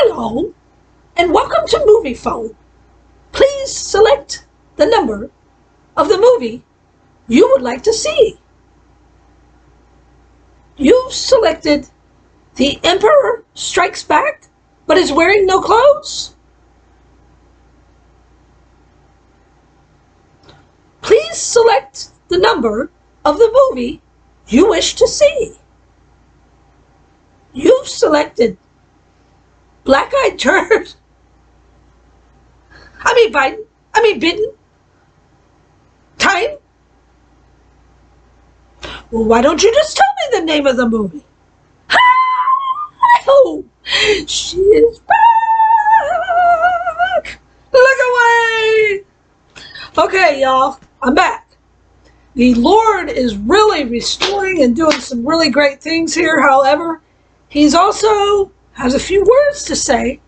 Hello, and welcome to Movie Phone. Please select the number of the movie you would like to see. You've selected The Emperor Strikes Back, but is wearing no clothes. Please select the number of the movie you wish to see. You've selected Black-Eyed Turd. Bitten. Time. Well, why don't you just tell me the name of the movie? Oh, she is back. Look away. Okay, y'all, I'm back. The Lord is really restoring and doing some really great things here. However, He's also has a few words to say.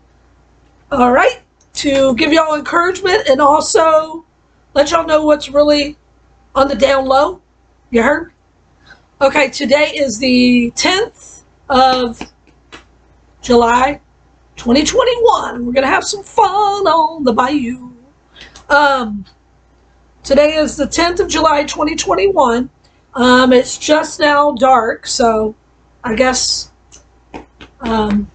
All right, to give y'all encouragement and also let y'all know what's really on the down low. You heard? Okay, today is the 10th of July, 2021. We're going to have some fun on the bayou. Today is the 10th of July, 2021. It's just now dark, so I guess the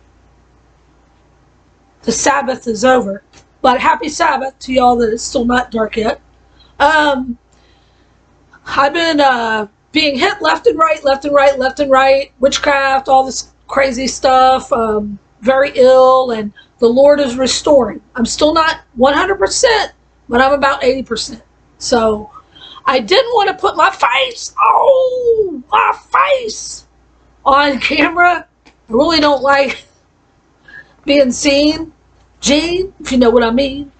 Sabbath is over. But happy Sabbath to y'all that it's still not dark yet. I've been being hit left and right, witchcraft, all this crazy stuff, very ill, and the Lord is restoring. I'm still not 100%, but I'm about 80%. So I didn't want to put my face on camera. I really don't like being seen, Gene, if you know what I mean.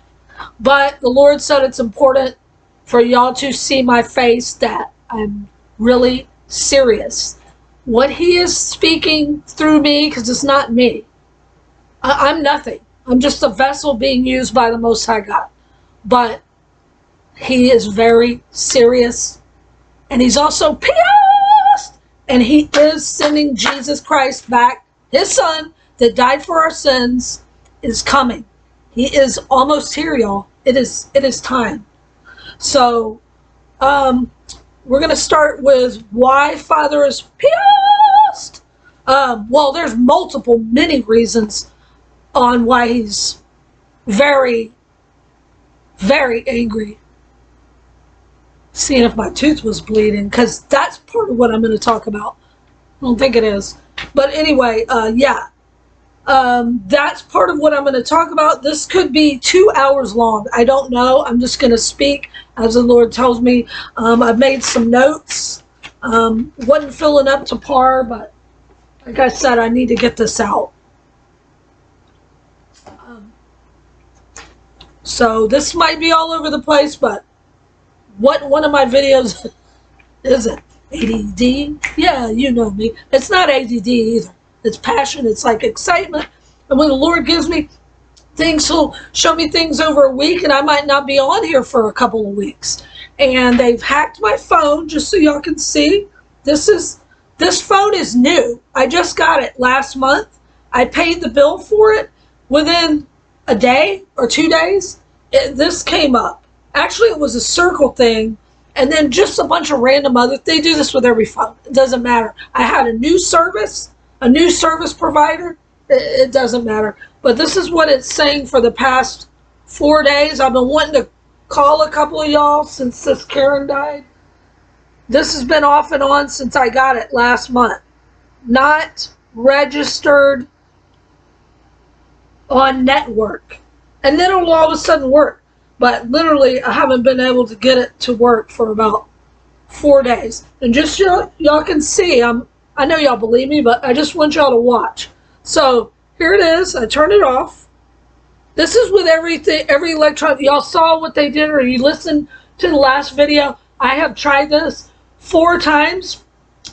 But the Lord said it's important for y'all to see my face, that I'm really serious. What He is speaking through me, because it's not me. I'm nothing. I'm just a vessel being used by the Most High God. But He is very serious. And He's also pissed. And He is sending Jesus Christ back. His Son that died for our sins is coming. He is almost here, y'all. It is time. So, we're going to start with why Father is pissed. Well, there's many reasons on why He's very, very angry. Seeing if my tooth was bleeding, because that's part of what I'm going to talk about. I don't think it is. But anyway, that's part of what I'm going to talk about. This could be 2 hours long. I don't know. I'm just going to speak as the Lord tells me. I've made some notes. Wasn't filling up to par, but like I said, I need to get this out. So this might be all over the place, but what one of my videos is it? ADD? Yeah, you know me. It's not ADD either. It's passion. It's like excitement. And when the Lord gives me things, He'll show me things over a week, and I might not be on here for a couple of weeks. And they've hacked my phone, just so y'all can see. This phone is new. I just got it last month. I paid the bill for it. Within a day or 2 days, this came up. Actually, it was a circle thing, and then just a bunch of random other. They do this with every phone. It doesn't matter. I had a new service provider. It doesn't matter. But this is what it's saying for the past 4 days. I've been wanting to call a couple of y'all since this Karen died. This has been off and on since I got it last month. Not registered on network. And then it'll all of a sudden work. But literally, I haven't been able to get it to work for about 4 days. And just so y'all can see, I know y'all believe me, but I just want y'all to watch. So here it is. I turn it off. This is with everything, every electronic. Y'all saw what they did, or you listened to the last video. I have tried this 4 times.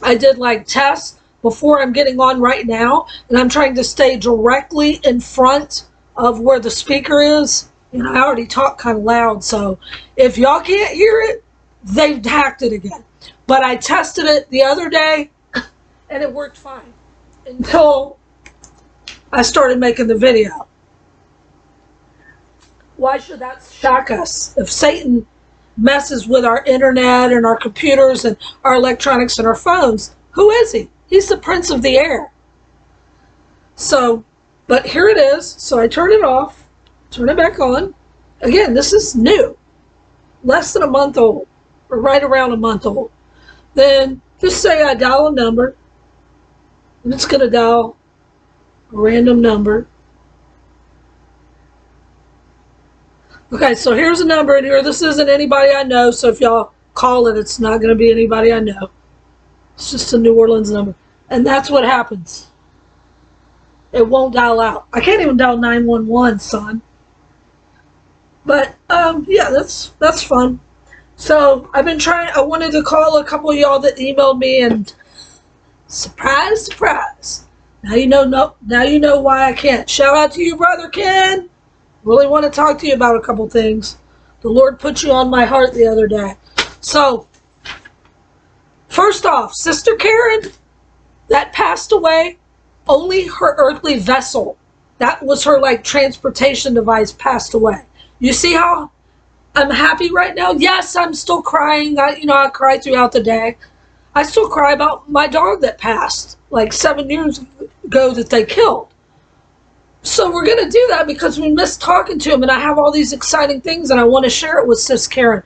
I did like tests before I'm getting on right now, and I'm trying to stay directly in front of where the speaker is. And I already talk kind of loud, so if y'all can't hear it, they've hacked it again. But I tested it the other day, and it worked fine until I started making the video. Why should that shock us? If Satan messes with our internet and our computers and our electronics and our phones, who is he? He's the prince of the air. So, but here it is. So I turn it off, turn it back on. Again, this is new, less than a month old, or right around a month old. Then just say I dial a number, and it's going to dial a random number. Okay, so here's a number in here. This isn't anybody I know, so if y'all call it, it's not going to be anybody I know. It's just a New Orleans number. And that's what happens. It won't dial out. I can't even dial 911, son. But, yeah, that's fun. So, I've been trying, I wanted to call a couple of y'all that emailed me, and surprise, surprise. Now you know why I can't. Shout out to you, Brother Ken. Really want to talk to you about a couple things. The Lord put you on my heart the other day. So, first off, Sister Karen, that passed away, only her earthly vessel, that was her like transportation device, passed away. You see how I'm happy right now? Yes, I'm still crying. I cry throughout the day. I still cry about my dog that passed like 7 years ago that they killed. So we're going to do that because we miss talking to him, and I have all these exciting things, and I want to share it with Sis Karen.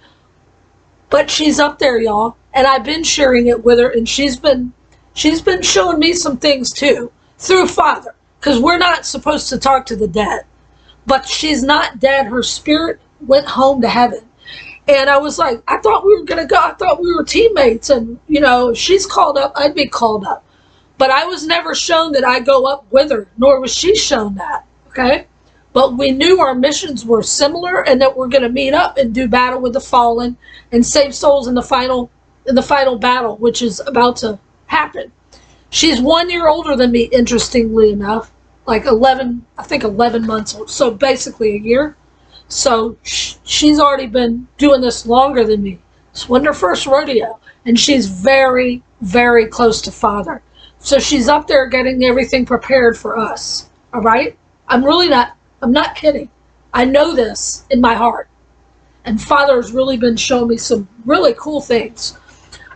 But she's up there, y'all, and I've been sharing it with her, and she's been showing me some things too, through Father, because we're not supposed to talk to the dead. But she's not dead. Her spirit went home to heaven. And I was like, I thought we were going to go. I thought we were teammates, and, if she's called up, I'd be called up. But I was never shown that I go up with her, nor was she shown that, okay? But we knew our missions were similar and that we're going to meet up and do battle with the fallen and save souls in the final battle, which is about to happen. She's 1 year older than me, interestingly enough, like 11 months old, so basically a year. So she's already been doing this longer than me. This wasn't her first rodeo, and she's very, very close to Father. So she's up there getting everything prepared for us, all right? I'm not kidding. I know this in my heart. And Father has really been showing me some really cool things.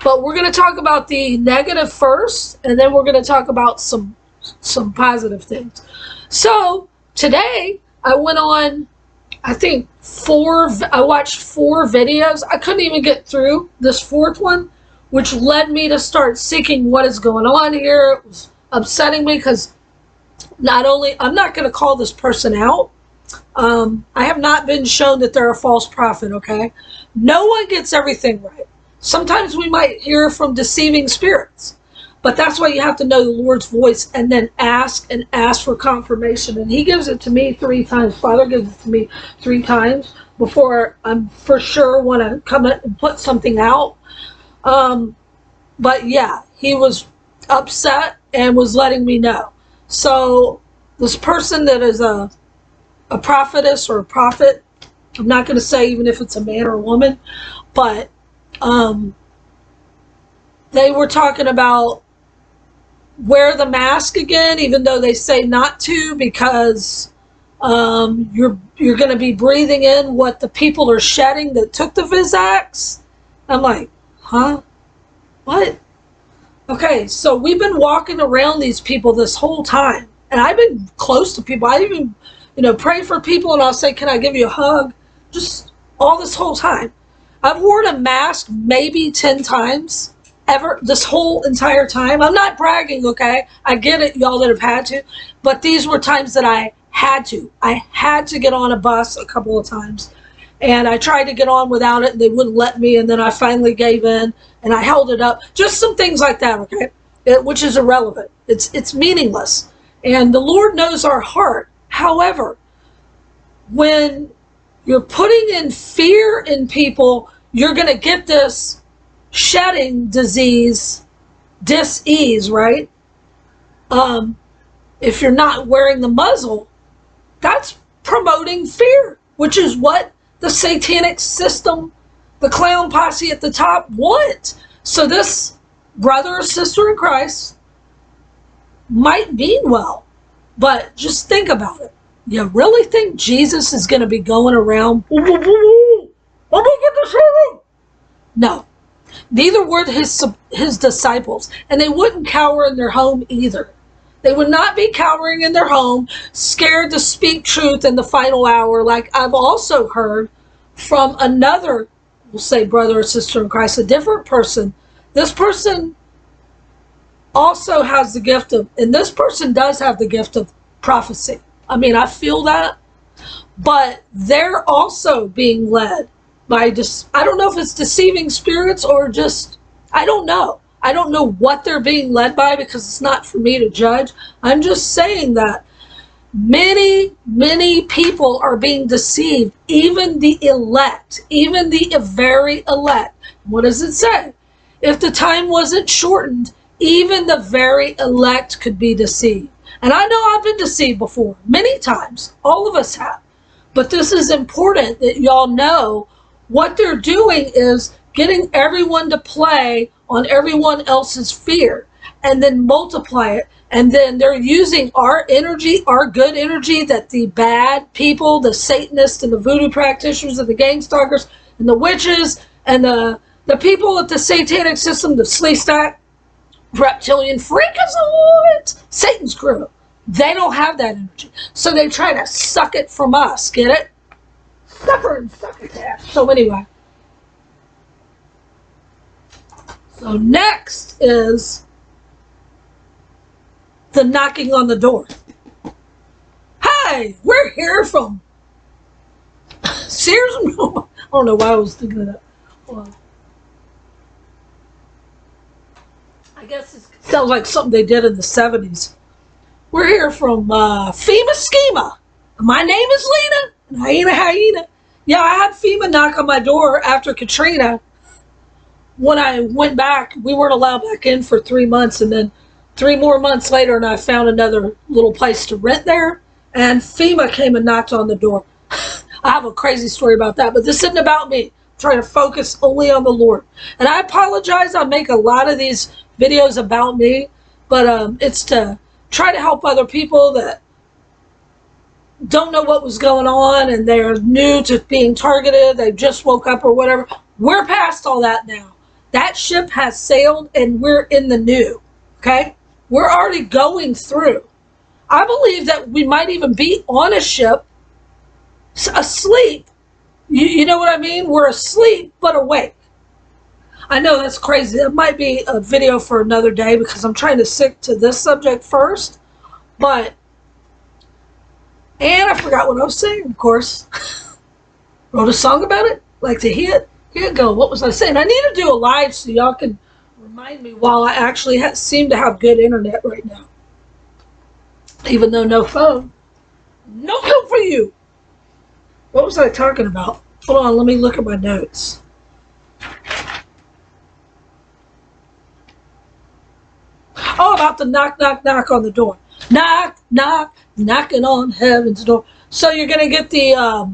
But we're going to talk about the negative first, and then we're going to talk about some positive things. So today I went on, I watched 4 videos. I couldn't even get through this 4th one, which led me to start seeking what is going on here. It was upsetting me because I'm not going to call this person out. I have not been shown that they're a false prophet, okay? No one gets everything right. Sometimes we might hear from deceiving spirits, but that's why you have to know the Lord's voice and then ask for confirmation. And he gives it to me 3 times. Father gives it to me 3 times before I'm for sure want to come in and put something out. But yeah, he was upset and was letting me know. So this person that is a prophetess or a prophet, I'm not going to say even if it's a man or a woman, but they were talking about wear the mask again, even though they say not to, because you're going to be breathing in what the people are shedding that took the Vizax. I'm like, huh? What? Okay, so we've been walking around these people this whole time, and I've been close to people. I even, pray for people, and I'll say, can I give you a hug? Just all this whole time. I've worn a mask maybe 10 times ever this whole entire time. I'm not bragging, okay? I get it, y'all that have had to, but these were times that I had to. I had to get on a bus a couple of times, and I tried to get on without it, and they wouldn't let me, and then I finally gave in, and I held it up. Just some things like that, okay? Which is irrelevant. It's meaningless. And the Lord knows our heart. However, when you're putting in fear in people, you're going to get this shedding disease, dis-ease, right? If you're not wearing the muzzle, that's promoting fear, which is what the satanic system, the clown posse at the top want. So this brother or sister in Christ might mean well, But just think about it. You really think Jesus is going to be going around, let me get this hurry? No. Neither would his disciples. And they wouldn't cower in their home either. They would not be cowering in their home, scared to speak truth in the final hour, like I've also heard from another, we'll say brother or sister in Christ, a different person. This person also has the gift of, and this person does have the gift of prophecy. I mean, I feel that, but they're also being led by just, I don't know if it's deceiving spirits or just, I don't know. I don't know what they're being led by because it's not for me to judge. I'm just saying that many, many people are being deceived, even the elect, even the very elect. What does it say? If the time wasn't shortened, even the very elect could be deceived. And I know I've been deceived before, many times. All of us have. But this is important that y'all know what they're doing is getting everyone to play on everyone else's fear and then multiply it. And then they're using our energy, our good energy that the bad people, the Satanists and the voodoo practitioners and the gang stalkers and the witches and the people at the satanic system, the Sleestack, reptilian freakazoids, Satan's crew. They don't have that energy. So they try to suck it from us. Get it? Sucker and succotash. So anyway. So next is the knocking on the door. Hi, we're here from Sears. I don't know why I was thinking of that. Well, I guess it sounds like something they did in the 70s. We're here from FEMA Schema. My name is Lena. Hyena. Yeah, I had FEMA knock on my door after Katrina. When I went back, we weren't allowed back in for 3 months, and then 3 more months later, and I found another little place to rent there, and FEMA came and knocked on the door. I have a crazy story about that, but this isn't about me. I'm trying to focus only on the Lord. And I apologize, I make a lot of these videos about me, but it's to try to help other people that don't know what was going on, and they're new to being targeted, they just woke up or whatever. We're past all that now. That ship has sailed and we're in the new, okay? We're already going through. I believe that we might even be on a ship, asleep. You know what I mean? We're asleep, but awake. I know that's crazy. That might be a video for another day because I'm trying to stick to this subject first. But, and I forgot what I was saying, of course. Wrote a song about it, like to hit. Here you go. What was I saying? I need to do a live so y'all can remind me while I actually seem to have good internet right now. Even though no phone. No phone for you. What was I talking about? Hold on, let me look at my notes. Oh, about the knock, knock, knock on the door. Knock, knock, knocking on heaven's door. So you're going to get the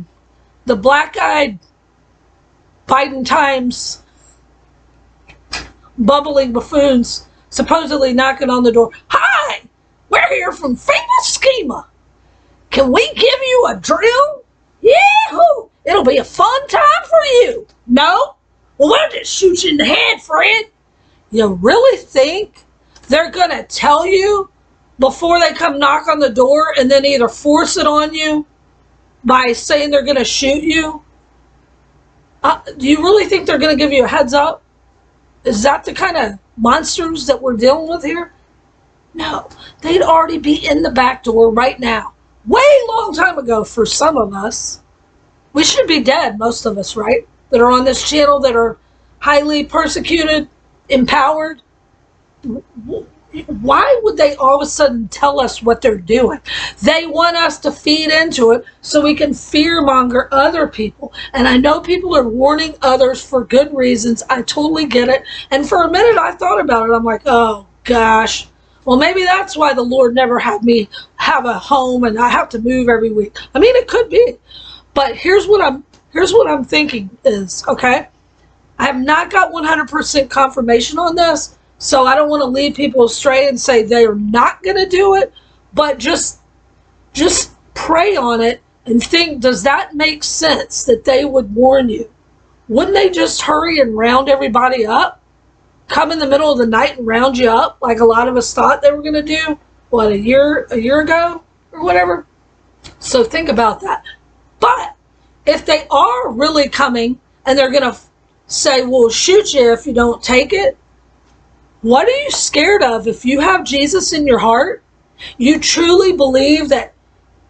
black-eyed Biden times bubbling buffoons supposedly knocking on the door. Hi, we're here from FEMA Schema. Can we give you a drill? Yahoo! It'll be a fun time for you. No? Well, we'll just shoot you in the head, friend. You really think they're going to tell you before they come knock on the door and then either force it on you by saying they're going to shoot you? Do you really think they're going to give you a heads up? Is that the kind of monsters that we're dealing with here? No. They'd already be in the back door right now. Way long time ago for some of us. We should be dead, most of us, right? That are on this channel that are highly persecuted, empowered. Why would they all of a sudden tell us what they're doing? They want us to feed into it so we can fearmonger other people. And I know people are warning others for good reasons. I totally get it. And for a minute I thought about it. I'm like, oh gosh. Well, maybe that's why the Lord never had me have a home and I have to move every week. I mean, it could be. But here's what I'm thinking is, okay, I have not got 100% confirmation on this. So I don't want to lead people astray and say they are not going to do it, but just just pray on it and think, does that make sense that they would warn you? Wouldn't they just hurry and round everybody up? Come in the middle of the night and round you up like a lot of us thought they were going to do, what, a year ago or whatever? So think about that. But if they are really coming and they're going to say, we'll shoot you if you don't take it, what are you scared of? If you have Jesus in your heart, you truly believe that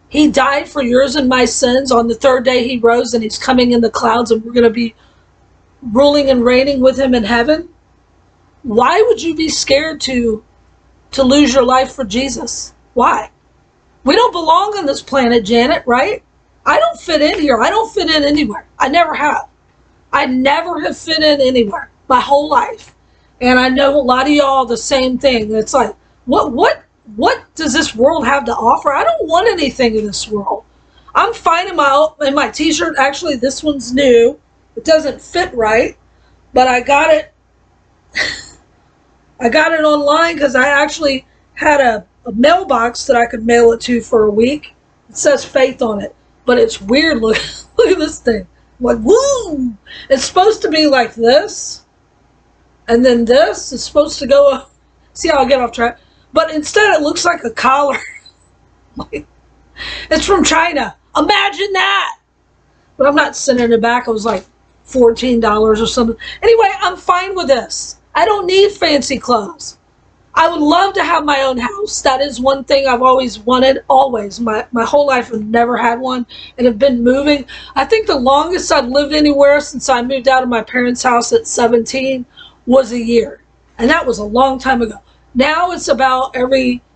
he died for yours and my sins. On the third day he rose and he's coming in the clouds and we're going to be ruling and reigning with him in heaven. Why would you be scared to lose your life for Jesus? Why? We don't belong on this planet, Janet, right? I don't fit in here. I don't fit in anywhere. I never have. I never have fit in anywhere my whole life. And I know a lot of y'all the same thing. It's like, what does this world have to offer? I don't want anything in this world. I'm fine in my t-shirt. Actually, this one's new. It doesn't fit right, but I got it. I got it online because I actually had a mailbox that I could mail it to for a week. It says Faith on it, but it's weird. Look at this thing. I'm like, woo! It's supposed to be like this, and then this is supposed to go up. See how I get off track? But instead it looks like a collar. It's from China. Imagine that! But I'm not sending it back. It was like $14 or something. Anyway, I'm fine with this. I don't need fancy clothes. I would love to have my own house. That is one thing I've always wanted, always. My whole life I've never had one and have been moving. I think the longest I've lived anywhere since I moved out of my parents' house at 17 was a year. And that was a long time ago. Now it's about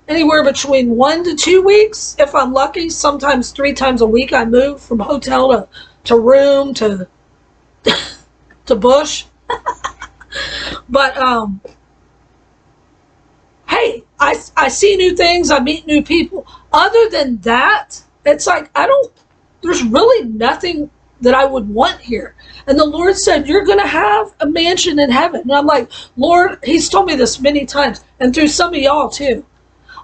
anywhere between 1 to 2 weeks, if I'm lucky. Sometimes 3 times a week I move from hotel to room to bush. But hey, I see new things, I meet new people. Other than that, it's like there's really nothing that I would want here. And the Lord said, you're going to have a mansion in heaven. And I'm like, Lord, he's told me this many times, and through some of y'all too.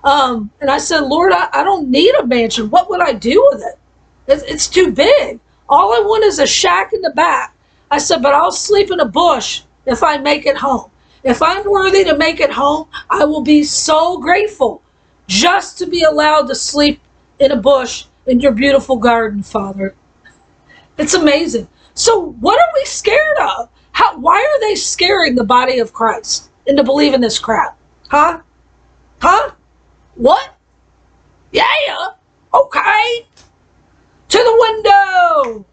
And I said, Lord, I don't need a mansion. What would I do with it? It's too big. All I want is a shack in the back. I said, but I'll sleep in a bush if I make it home. If I'm worthy to make it home, I will be so grateful just to be allowed to sleep in a bush in your beautiful garden, Father. It's amazing. So what are we scared of? Why are they scaring the body of Christ into believing this crap? Huh? What? Yeah. Okay. To the window.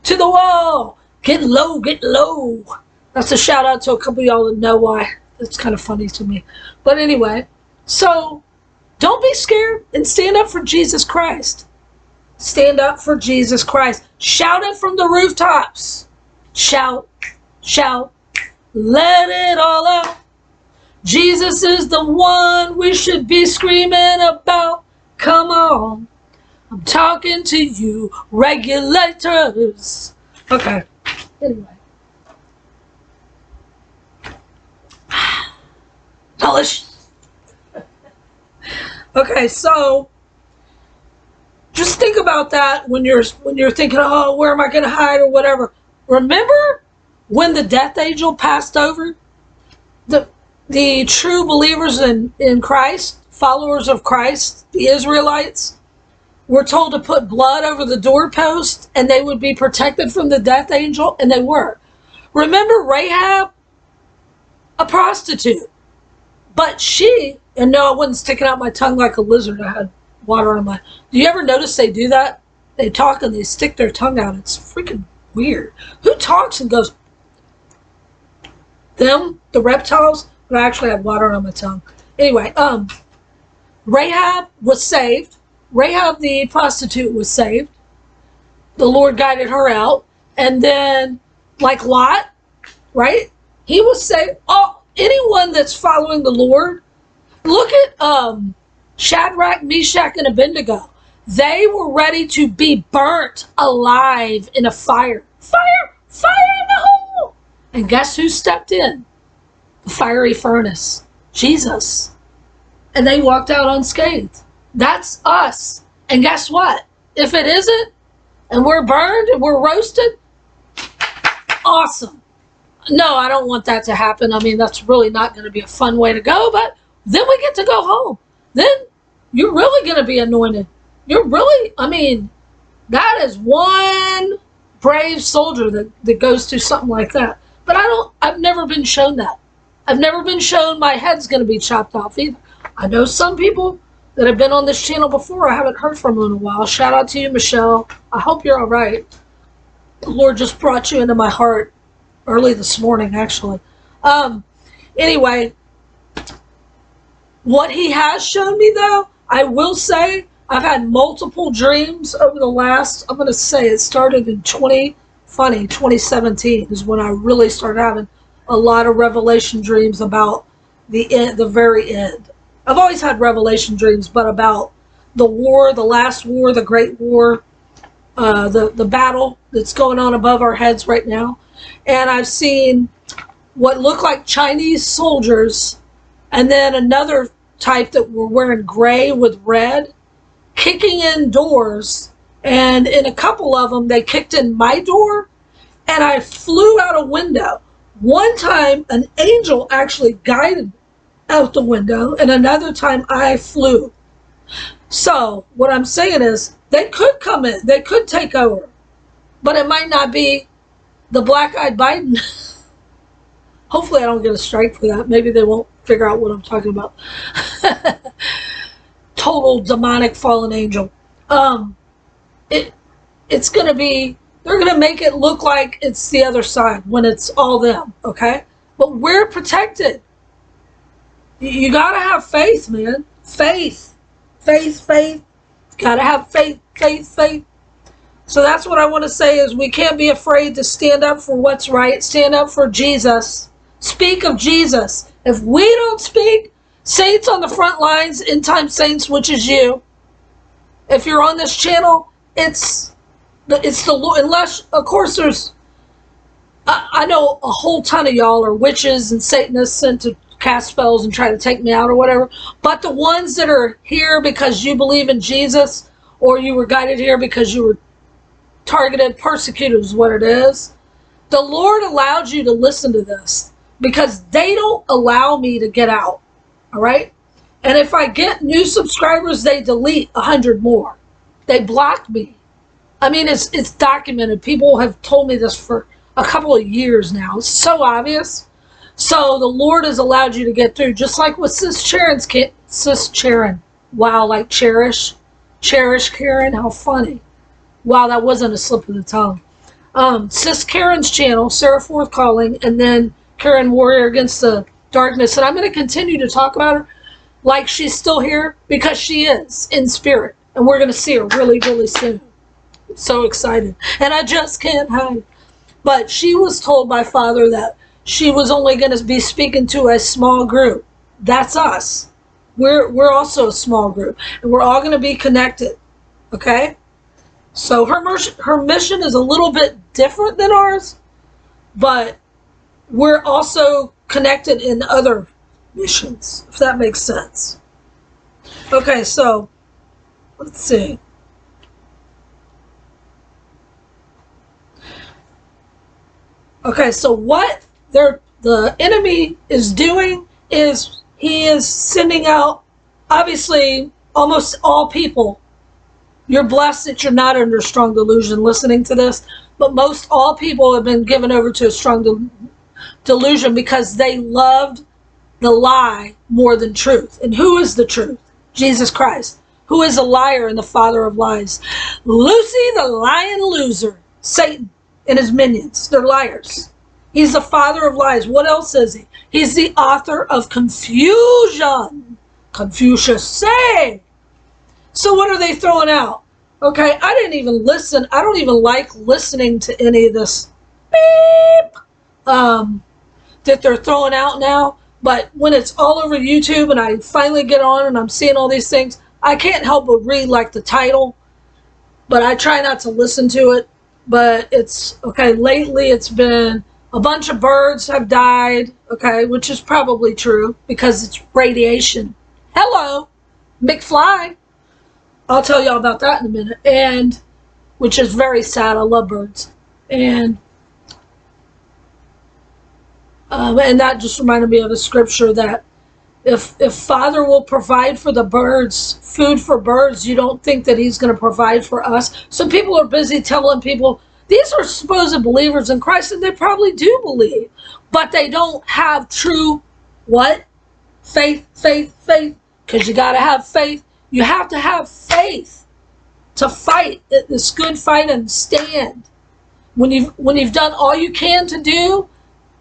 To the wall. Get low, get low. That's a shout out to a couple of y'all that know why. It's kind of funny to me. But anyway, so don't be scared and stand up for Jesus Christ. Stand up for Jesus Christ. Shout it from the rooftops. Shout, shout, let it all out. Jesus is the one we should be screaming about. Come on. I'm talking to you, regulators. Okay. Anyway. Delicious. Okay, so just think about that when you're thinking, oh, where am I going to hide or whatever. Remember when the death angel passed over? The true believers in Christ, followers of Christ, the Israelites, were told to put blood over the doorpost and they would be protected from the death angel, and they were. Remember Rahab? A prostitute. But and no, I wasn't sticking out my tongue like a lizard. I had water on my... Do you ever notice they do that? They talk and they stick their tongue out. It's freaking weird. Who talks and goes... Them? The reptiles? But I actually had water on my tongue. Anyway, Rahab was saved. Rahab the prostitute was saved. The Lord guided her out. And then, like Lot, right? He was saved. Oh, anyone that's following the Lord, look at Shadrach, Meshach, and Abednego. They were ready to be burnt alive in a fire. Fire in the hole. And guess who stepped in? The fiery furnace. Jesus. And they walked out unscathed. That's us. And guess what? If it isn't, and we're burned and we're roasted, awesome. No, I don't want that to happen. I mean, that's really not going to be a fun way to go, but then we get to go home. Then you're really going to be anointed. You're really, I mean, that is one brave soldier that goes through something like that. But I've never been shown that. I've never been shown my head's going to be chopped off either. I know some people that have been on this channel before. I haven't heard from them in a while. Shout out to you, Michelle. I hope you're all right. The Lord just brought you into my heart early this morning, actually. Anyway, what he has shown me, though, I will say, I've had multiple dreams over the last, I'm going to say it started in 2017 is when I really started having a lot of revelation dreams about the end, the very end. I've always had revelation dreams, but about the war, the last war, the great war, the battle that's going on above our heads right now. And I've seen what looked like Chinese soldiers, and then another type that were wearing gray with red, kicking in doors. And in a couple of them, they kicked in my door, and I flew out a window. One time, an angel actually guided out the window, and another time I flew. So what I'm saying is they could come in, they could take over, but it might not be the black-eyed Biden. Hopefully I don't get a strike for that. Maybe they won't figure out what I'm talking about. Total demonic fallen angel. It's going to be, they're going to make it look like it's the other side when it's all them, okay? But we're protected. You got to have faith, man. Faith. Got to have faith. So that's what I want to say is we can't be afraid to stand up for what's right. Stand up for Jesus. Speak of Jesus. If we don't speak, saints on the front lines, end time saints, which is you. If you're on this channel, it's the Lord. Unless, of course, there's, I know a whole ton of y'all are witches and Satanists sent to cast spells and try to take me out or whatever. But the ones that are here because you believe in Jesus, or you were guided here because you were targeted, persecuted is what it is. The Lord allowed you to listen to this because they don't allow me to get out. All right. And if I get new subscribers, they delete 100 more. They block me. I mean, it's documented. People have told me this for a couple of years now. It's so obvious. So the Lord has allowed you to get through, just like with Sis Sharon. Wow, like Cherish Karen, how funny. Wow, that wasn't a slip of the tongue. Sis Karen's channel, Sarah Forth Calling, and then Karen Warrior Against the Darkness. And I'm going to continue to talk about her like she's still here, because she is in spirit. And we're going to see her really, really soon. I'm so excited. And I just can't hide. But she was told by Father that she was only going to be speaking to a small group. That's us. We're also a small group. And we're all going to be connected. Okay? So her mission is a little bit different than ours. But we're also connected in other missions, if that makes sense. Okay, so let's see. Okay, so what the enemy is doing is he is sending out, obviously, almost all people. You're blessed that you're not under strong delusion listening to this, but most all people have been given over to a strong delusion because they loved the lie more than truth. And who is the truth? Jesus Christ. Who is a liar and the father of lies? Lucy, the lying loser. Satan and his minions. They're liars. He's the father of lies. What else is he? He's the author of confusion. Confucius say. So what are they throwing out? Okay, I didn't even listen. I don't even like listening to any of this beep that they're throwing out now. But when it's all over YouTube and I finally get on and I'm seeing all these things, I can't help but read like the title. But I try not to listen to it. But it's, okay, lately it's been a bunch of birds have died, okay, which is probably true because it's radiation. Hello, McFly. I'll tell y'all about that in a minute. And which is very sad. I love birds. And that just reminded me of a scripture that if Father will provide for the birds, food for birds, you don't think that he's going to provide for us. So people are busy telling people, these are supposed believers in Christ, and they probably do believe, but they don't have true, what? Faith. Because you got to have faith. You have to have faith to fight this good fight and stand. When you've done all you can to do,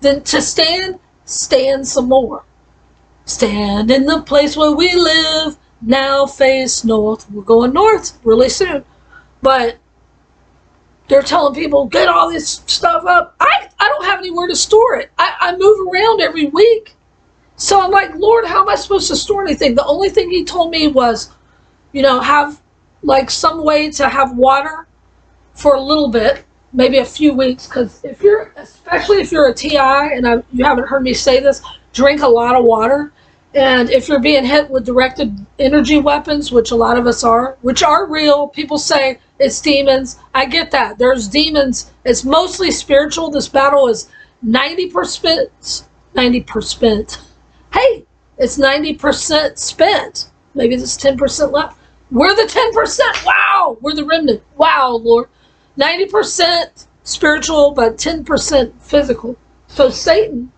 then to stand some more. Stand in the place where we live, now face north. We're going north really soon. But they're telling people, get all this stuff up. I don't have anywhere to store it. I move around every week. So I'm like, Lord, how am I supposed to store anything? The only thing he told me was, have like some way to have water for a little bit, maybe a few weeks. Because especially if you're a TI, and you haven't heard me say this, drink a lot of water. And if you're being hit with directed energy weapons, which a lot of us are, which are real, people say it's demons. I get that. There's demons. It's mostly spiritual. This battle is 90%. Hey, it's 90% spent. Maybe there's 10% left. We're the 10%. Wow. We're the remnant. Wow, Lord. 90% spiritual, but 10% physical. So Satan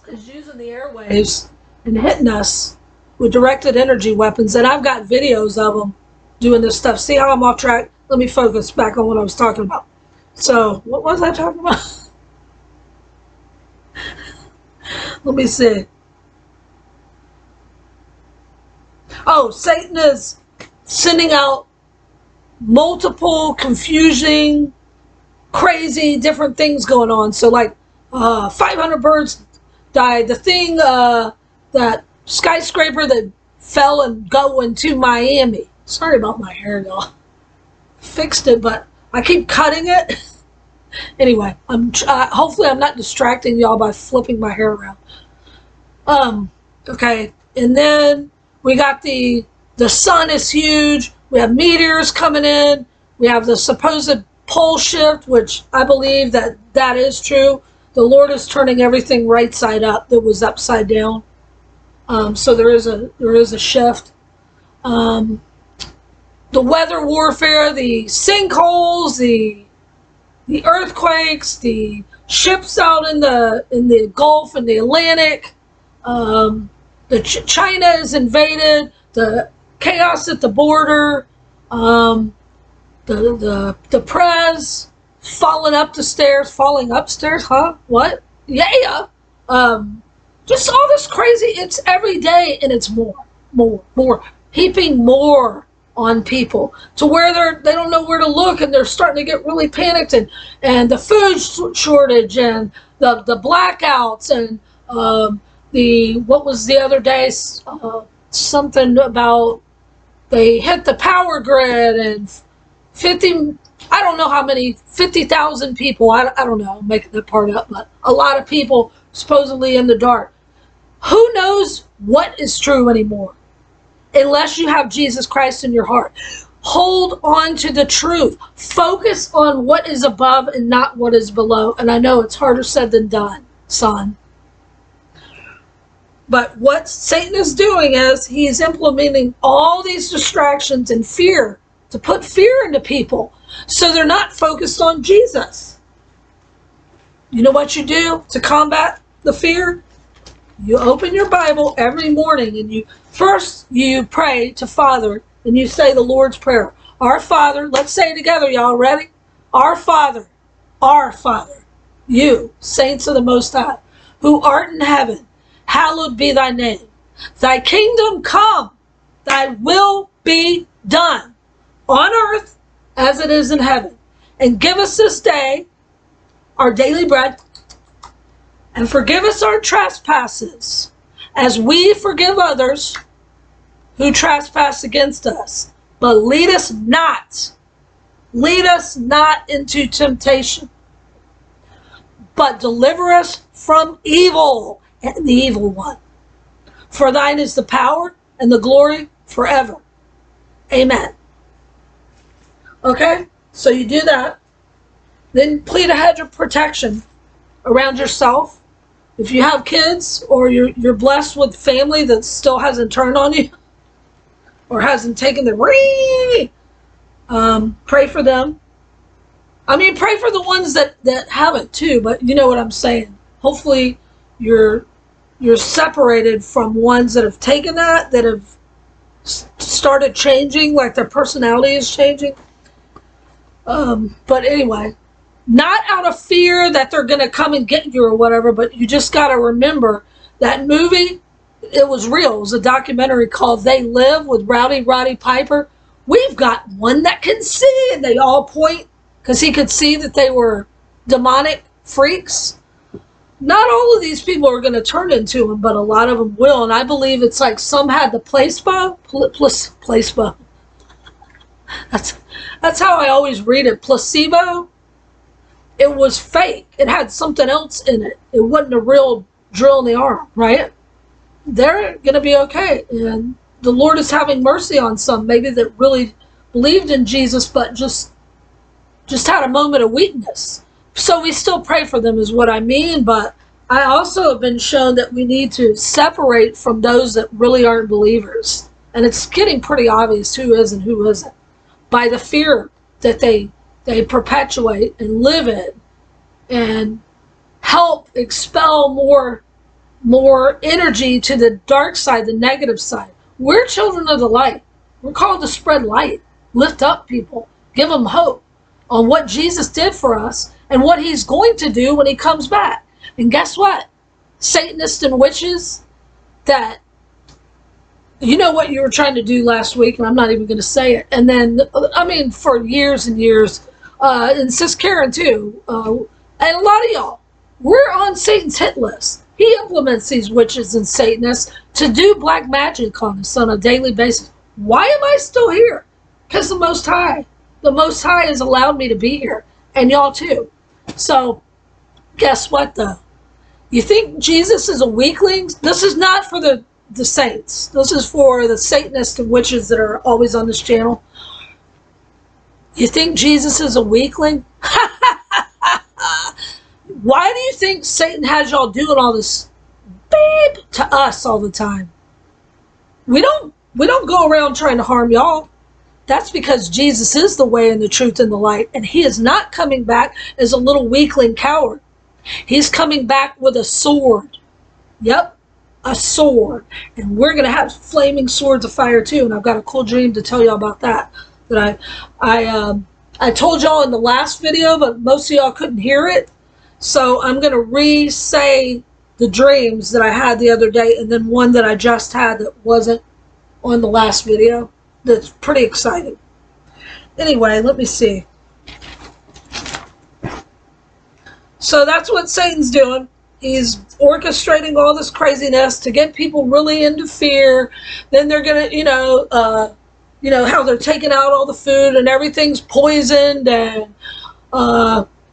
is using the airwaves and hitting us with directed energy weapons. And I've got videos of them doing this stuff. See how I'm off track? Let me focus back on what I was talking about. So, what was I talking about? Let me see. Oh, Satan is sending out multiple confusing, crazy, different things going on. So like 500 birds died. The thing, that skyscraper that fell and go into Miami. Sorry about my hair, y'all. Fixed it, but I keep cutting it. Anyway, hopefully I'm not distracting y'all by flipping my hair around. Okay, and then we got the sun is huge. We have meteors coming in. We have the supposed pole shift, which I believe that is true. The Lord is turning everything right side up that was upside down. So there is a shift. The weather warfare, the sinkholes, the earthquakes, the ships out in the Gulf and the Atlantic. China is invaded. The chaos at the border. The prez falling upstairs, huh? What? Yeah. Just all this crazy. It's every day, and it's more, heaping more on people to where they don't know where to look, and they're starting to get really panicked, and the food shortage and the blackouts and what was the other day, something about they hit the power grid and 50,000 people, I don't know, I'm making that part up, but a lot of people supposedly in the dark. Who knows what is true anymore? Unless you have Jesus Christ in your heart. Hold on to the truth. Focus on what is above and not what is below. And I know it's harder said than done, son. But what Satan is doing is he's implementing all these distractions and fear to put fear into people so they're not focused on Jesus. You know what you do to combat the fear? You open your Bible every morning and you pray to Father and you say the Lord's Prayer. Our Father, let's say it together, y'all. Ready? Our Father, you, saints of the Most High, who art in heaven, hallowed be thy name. Thy kingdom come, thy will be done on earth as it is in heaven. And give us this day our daily bread, and forgive us our trespasses as we forgive others who trespass against us. But lead us not into temptation, but deliver us from evil and the evil one. For thine is the power and the glory forever. Amen. Okay? So you do that. Then plead a hedge of protection around yourself. If you have kids or you're blessed with family that still hasn't turned on you or hasn't taken the pray for them. I mean, pray for the ones that haven't too, but you know what I'm saying. Hopefully you're separated from ones that have taken that have started changing, like their personality is changing. But anyway, not out of fear that they're going to come and get you or whatever, but you just got to remember that movie, it was real. It was a documentary called They Live with Roddy Piper. We've got one that can see, and they all point because he could see that they were demonic freaks. Not all of these people are going to turn into him, but a lot of them will. And I believe it's like some had the placebo. That's how I always read it. Placebo. It was fake. It had something else in it. It wasn't a real drill in the arm, right? They're going to be okay. And the Lord is having mercy on some, maybe that really believed in Jesus, but just had a moment of weakness. So we still pray for them is what I mean, but I also have been shown that we need to separate from those that really aren't believers. And it's getting pretty obvious who is and who isn't by the fear that they perpetuate and live in and help expel more energy to the dark side, the negative side. We're children of the light. We're called to spread light, lift up people, give them hope on what Jesus did for us and what he's going to do when he comes back. And guess what? Satanists and witches that, you know what you were trying to do last week, and I'm not even going to say it. And then, I mean, for years and years, and Sis Karen too, and a lot of y'all, we're on Satan's hit list. He implements these witches and Satanists to do black magic on us on a daily basis. Why am I still here? Because the Most High has allowed me to be here, and y'all too. So, guess what though? You think Jesus is a weakling? This is not for the saints. This is for the Satanists and witches that are always on this channel. You think Jesus is a weakling? Why do you think Satan has y'all doing all this babe to us all the time? We don't go around trying to harm y'all. That's because Jesus is the way and the truth and the light, and he is not coming back as a little weakling coward. He's coming back with a sword. Yep, a sword. And we're going to have flaming swords of fire too, and I've got a cool dream to tell you about that. That I told y'all in the last video, but most of y'all couldn't hear it. So I'm going to re-say the dreams that I had the other day, and then one that I just had that wasn't on the last video. That's pretty exciting. Anyway, let me see. So that's what Satan's doing. He's orchestrating all this craziness to get people really into fear. Then they're going to, how they're taking out all the food and everything's poisoned, and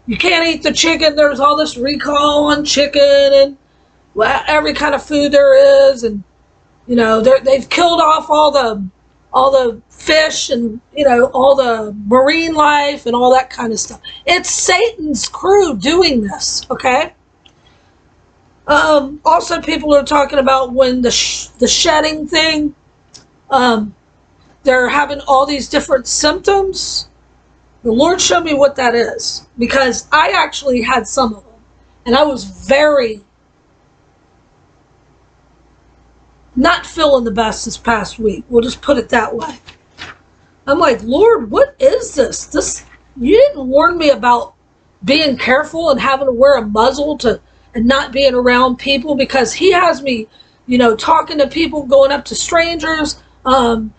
you can't eat the chicken. There's all this recall on chicken and every kind of food there is, and they've killed off all the fish and all the marine life and all that kind of stuff. It's Satan's crew doing this. Okay. Also, people are talking about when the shedding thing. They're having all these different symptoms. The Lord showed me what that is, because I actually had some of them, and I was very not feeling the best this past week. We'll just put it that way. I'm like, Lord, what is this? You didn't warn me about being careful and having to wear a muzzle and not being around people, because he has me, talking to people, going up to strangers, telling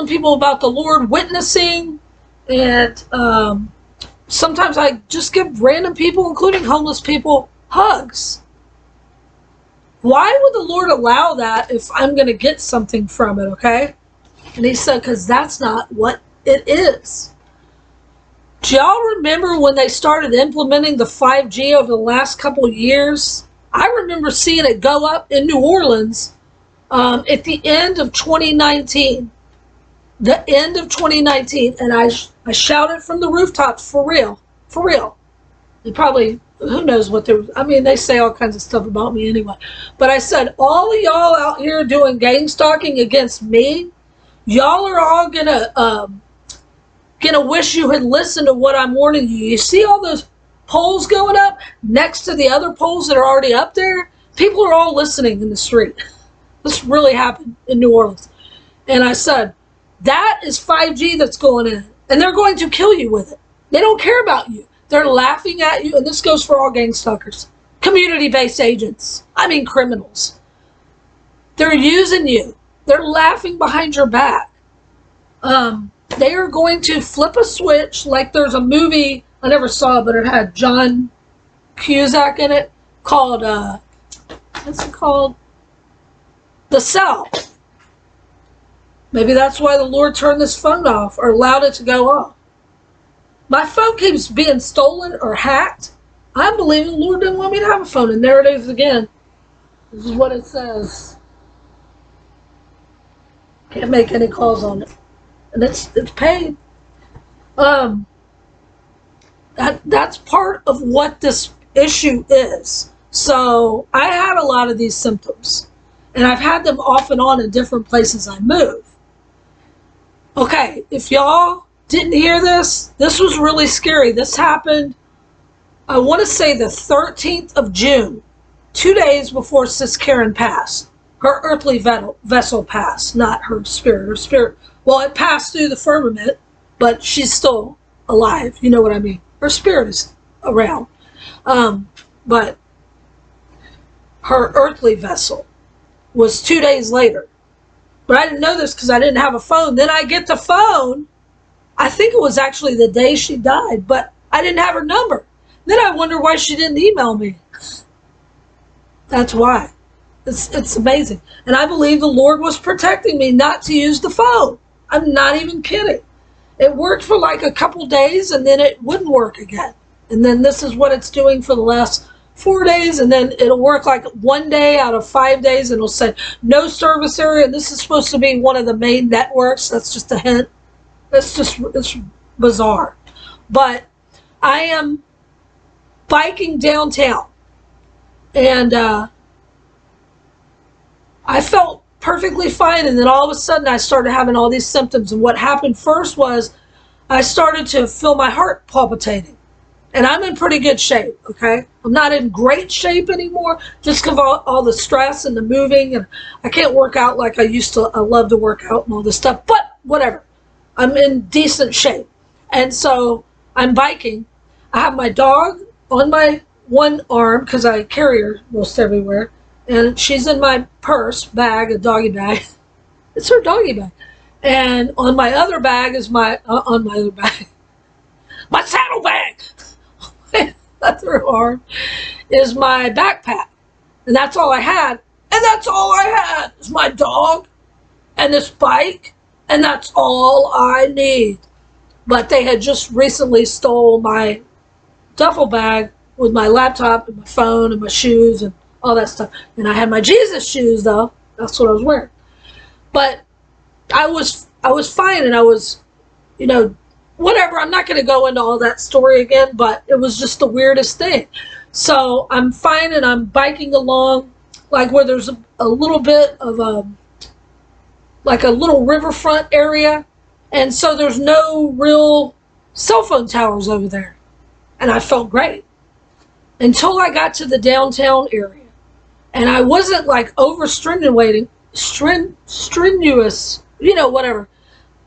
people about the Lord, witnessing, and sometimes I just give random people, including homeless people, hugs. Why would the Lord allow that if I'm going to get something from it, okay? And he said, because that's not what it is. Do y'all remember when they started implementing the 5G over the last couple of years? I remember seeing it go up in New Orleans at the end of 2019. the end of 2019, and I shouted from the rooftops, for real, for real. They probably, who knows what they're, I mean, they say all kinds of stuff about me anyway. But I said, all of y'all out here doing gang stalking against me, y'all are all gonna wish you had listened to what I'm warning you. You see all those polls going up next to the other polls that are already up there? People are all listening in the street. This really happened in New Orleans. And I said, that is 5G that's going in. And they're going to kill you with it. They don't care about you. They're laughing at you. And this goes for all gang stalkers. Community-based agents. I mean criminals. They're using you. They're laughing behind your back. They are going to flip a switch like there's a movie I never saw, but it had John Cusack in it called, what's it called? The Cell. Maybe that's why the Lord turned this phone off or allowed it to go off. My phone keeps being stolen or hacked. I believe the Lord didn't want me to have a phone, and there it is again. This is what it says. Can't make any calls on it. And it's paid. That's part of what this issue is. So I had a lot of these symptoms, and I've had them off and on in different places I move. Okay, if y'all didn't hear this, this was really scary. This happened, I want to say the 13th of June, 2 days before Sis Karen passed. Her earthly vessel passed, not her spirit. Her spirit, well, it passed through the firmament, but she's still alive. You know what I mean? Her spirit is around. But her earthly vessel was 2 days later. But I didn't know this because I didn't have a phone. Then I get the phone. I think it was actually the day she died, but I didn't have her number. Then I wonder why she didn't email me. That's why. It's amazing. And I believe the Lord was protecting me not to use the phone. I'm not even kidding. It worked for like a couple days, and then it wouldn't work again. And then this is what it's doing for the last 4 days, and then it'll work like 1 day out of 5 days, and it'll say no service area. And this is supposed to be one of the main networks. That's just a hint. It's bizarre. But I am biking downtown, and I felt perfectly fine, and then all of a sudden I started having all these symptoms. And what happened first was I started to feel my heart palpitating. And I'm in pretty good shape, okay? I'm not in great shape anymore just because of all the stress and the moving, and I can't work out like I used to. I love to work out and all this stuff, but whatever. I'm in decent shape. And so I'm biking. I have my dog on my one arm because I carry her most everywhere, and she's in my purse bag, a doggy bag. It's her doggy bag. And on my other bag is my saddlebag. Other arm is my backpack, and that's all I had. And that's all I had is my dog and this bike, and that's all I need. But they had just recently stole my duffel bag with my laptop and my phone and my shoes and all that stuff. And I had my Jesus shoes though. That's what I was wearing. But I was fine, and I was, whatever. I'm not going to go into all that story again, but it was just the weirdest thing. So I'm fine, and I'm biking along like where there's a little bit of like a little riverfront area. And so there's no real cell phone towers over there. And I felt great until I got to the downtown area. And I wasn't like strenuous, whatever.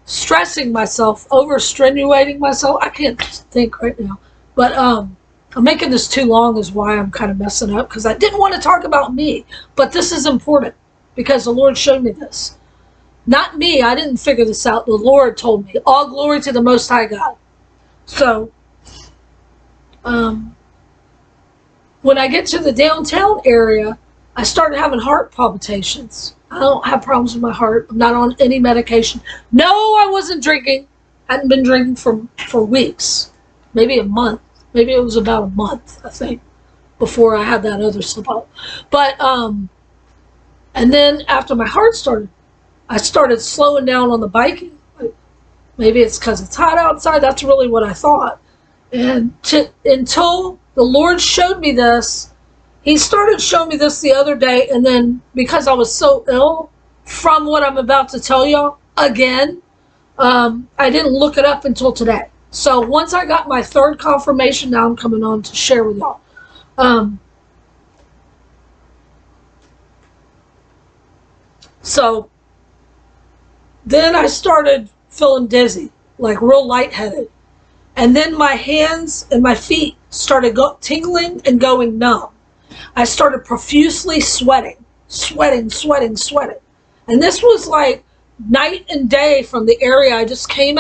Stressing myself, overstrenuating myself. I can't think right now. But I'm making this too long is why I'm kind of messing up, because I didn't want to talk about me. But this is important because the Lord showed me this. Not me. I didn't figure this out. The Lord told me. All glory to the Most High God. So, when I get to the downtown area, I started having heart palpitations. I don't have problems with my heart. I'm not on any medication. No, I wasn't drinking. I hadn't been drinking for weeks. Maybe a month. Maybe it was about a month, I think, before I had that other slip up. But, and then after my heart started, I started slowing down on the biking. Maybe it's because it's hot outside. That's really what I thought. And until the Lord showed me this, He started showing me this the other day. And then because I was so ill from what I'm about to tell y'all again, I didn't look it up until today. So once I got my third confirmation, now I'm coming on to share with y'all. So then I started feeling dizzy, like real lightheaded. And then my hands and my feet started tingling and going numb. I started profusely sweating. And this was like night and day from the area I just came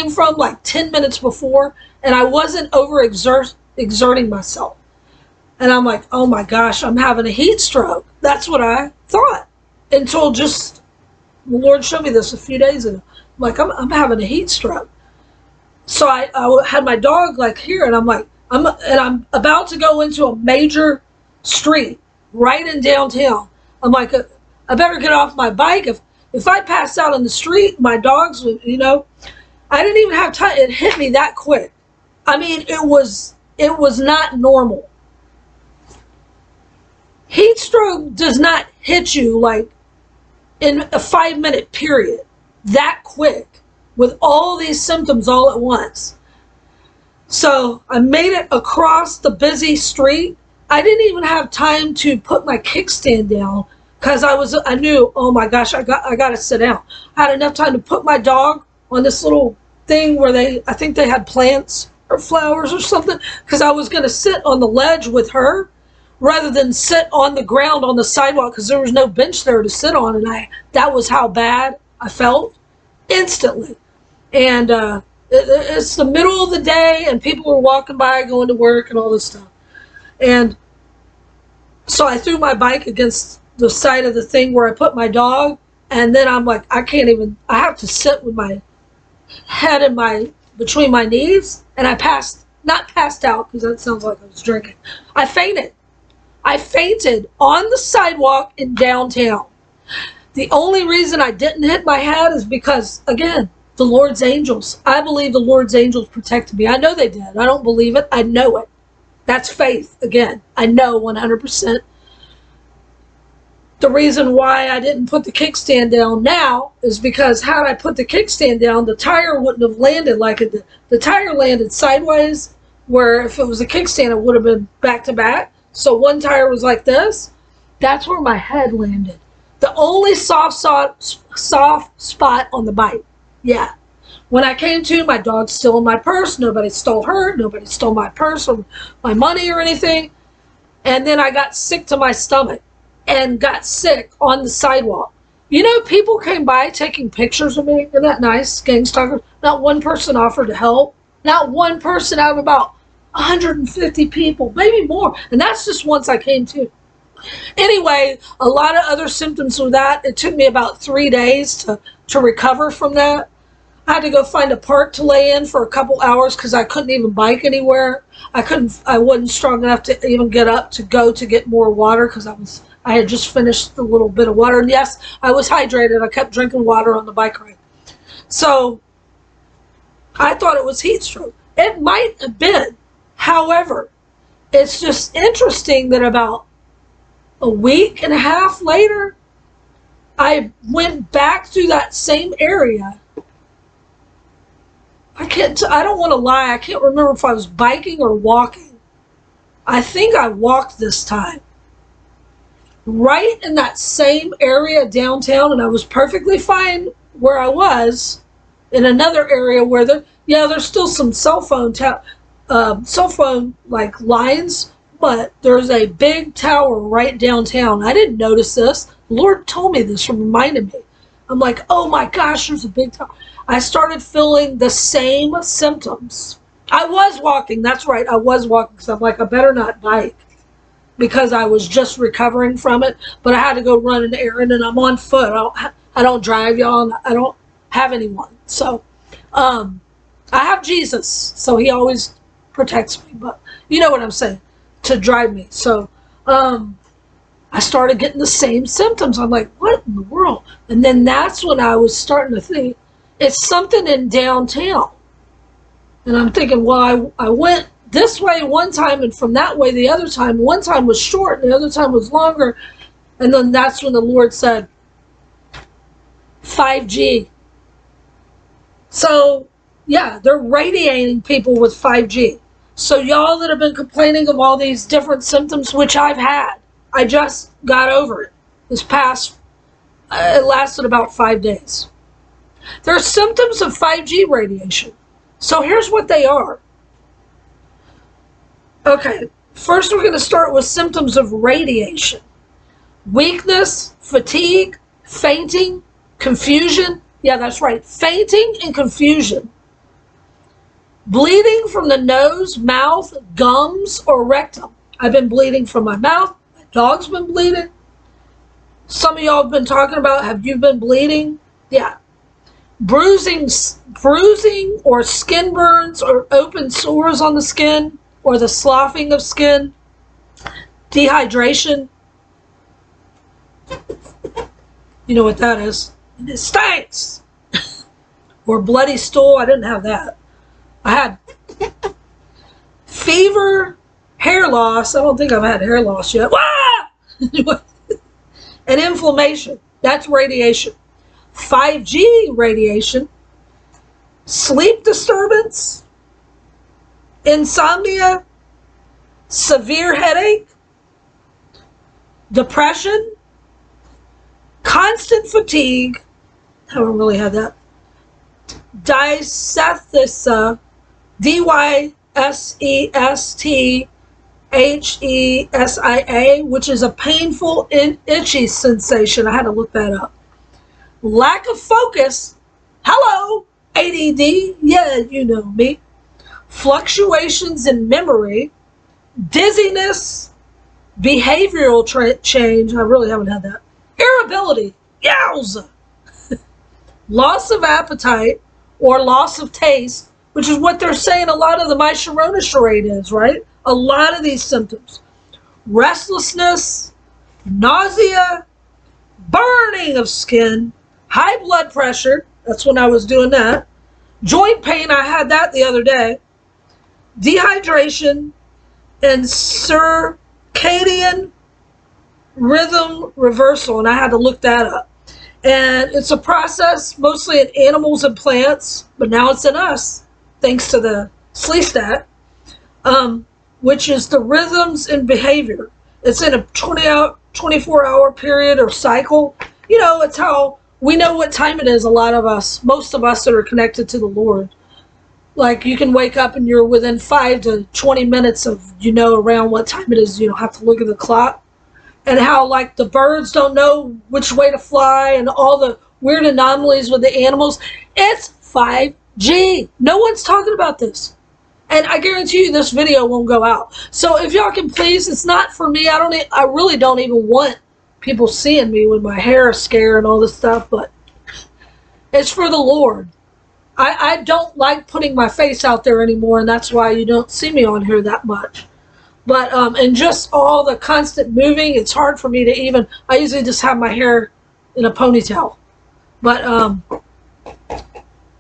from like 10 minutes before, and I wasn't exerting myself. And I'm like, oh my gosh, I'm having a heat stroke. That's what I thought until just the Lord showed me this a few days ago. I'm like, I'm having a heat stroke. So I had my dog like here, and I'm like, I'm about to go into a major street right in downtown. I'm like, I better get off my bike. If I pass out in the street, my dogs would, I didn't even have time. It hit me that quick. I mean, it was not normal. Heat stroke does not hit you like in a 5-minute period that quick with all these symptoms all at once. So I made it across the busy street. I didn't even have time to put my kickstand down because I knew, oh my gosh, I got to sit down. I had enough time to put my dog on this little thing where I think they had plants or flowers or something, because I was going to sit on the ledge with her rather than sit on the ground on the sidewalk, because there was no bench there to sit on, and that was how bad I felt instantly. And it's the middle of the day, and people were walking by, going to work, and all this stuff. And so I threw my bike against the side of the thing where I put my dog, and then I'm like, I have to sit with my head between my knees, and not passed out, because that sounds like I was drinking. I fainted on the sidewalk in downtown. The only reason I didn't hit my head is because, again, the Lord's angels. I believe the Lord's angels protected me. I know they did. I don't believe it. I know it. That's faith. Again, I know 100%. The reason why I didn't put the kickstand down now is because had I put the kickstand down, the tire wouldn't have landed like it did. The tire landed sideways, where if it was a kickstand, it would have been back to back. So one tire was like this. That's where my head landed. The only soft spot on the bike. Yeah. When I came to, my dog's still in my purse. Nobody stole her. Nobody stole my purse or my money or anything. And then I got sick to my stomach and got sick on the sidewalk. People came by taking pictures of me. Isn't that nice, gang stalkers? Not one person offered to help. Not one person out of about 150 people, maybe more. And that's just once I came to. Anyway, a lot of other symptoms with that. It took me about 3 days to recover from that. I had to go find a park to lay in for a couple hours because I couldn't even bike anywhere. I wasn't strong enough to even get up to go to get more water because I had just finished the little bit of water. And yes, I was hydrated. I kept drinking water on the bike ride. So I thought it was heat stroke. It might have been. However, it's just interesting that about a week and a half later, I went back through that same area. I don't want to lie. I can't remember if I was biking or walking. I think I walked this time. Right in that same area downtown, and I was perfectly fine where I was in another area where there's still some cell phone like lines, but there's a big tower right downtown. I didn't notice this. The Lord told me this, reminded me. I'm like, oh my gosh, there's a big tower. I started feeling the same symptoms. I was walking. That's right. I was walking because I'm like, I better not bike because I was just recovering from it. But I had to go run an errand, and I'm on foot. I don't drive, y'all. And I don't have anyone. So I have Jesus, so he always protects me. But you know what I'm saying, to drive me. So I started getting the same symptoms. I'm like, what in the world? And then that's when I was starting to think, It's something in downtown. And I'm thinking, well, I went this way one time and from that way the other time. One time was short and the other time was longer. And then that's when the Lord said, 5G. So, yeah, they're radiating people with 5G. So y'all that have been complaining of all these different symptoms, which I've had, I just got over it. This past, it lasted about 5 days. There are symptoms of 5G radiation. So here's what they are. Okay, first we're going to start with symptoms of radiation. Weakness, fatigue, fainting, confusion. Yeah, that's right. Fainting and confusion. Bleeding from the nose, mouth, gums, or rectum. I've been bleeding from my mouth. My dog's been bleeding. Some of y'all have been talking about, have you been bleeding? Yeah. Bruising or skin burns or open sores on the skin or the sloughing of skin. Dehydration. You know what that is. And it stinks. Or bloody stool. I didn't have that. I had fever, hair loss. I don't think I've had hair loss yet. And inflammation. That's radiation. 5G radiation. Sleep disturbance. Insomnia. Severe headache. Depression. Constant fatigue. I haven't really had that. Dysesthesia. Dysesthesia, which is a painful itchy sensation. I had to look that up. Lack of focus. Hello, ADD. Yeah, you know me. Fluctuations in memory. Dizziness. Behavioral change. I really haven't had that. Irritability. Yowza. Loss of appetite or loss of taste, which is what they're saying a lot of the My Sharona charade is, right? A lot of these symptoms. Restlessness, nausea, burning of skin, high blood pressure. That's when I was doing that. Joint pain, I had that the other day. Dehydration and circadian rhythm reversal, and I had to look that up. And it's a process mostly in animals and plants, but now it's in us, thanks to the SLESTAT, which is the rhythms and behavior. It's in a 24-hour period or cycle. You know, it's how we know what time it is, a lot of us, most of us that are connected to the Lord. Like you can wake up and you're within 5 to 20 minutes of, you know, around what time it is. You don't have to look at the clock. And how, like, the birds don't know which way to fly and all the weird anomalies with the animals. It's 5G. No one's talking about this. And I guarantee you this video won't go out. So if y'all can please, it's not for me. I really don't even want people seeing me with my hair scare and all this stuff. But it's for the Lord. I don't like putting my face out there anymore. And that's why you don't see me on here that much. But, and just all the constant moving, it's hard for me to even, I usually just have my hair in a ponytail. But, the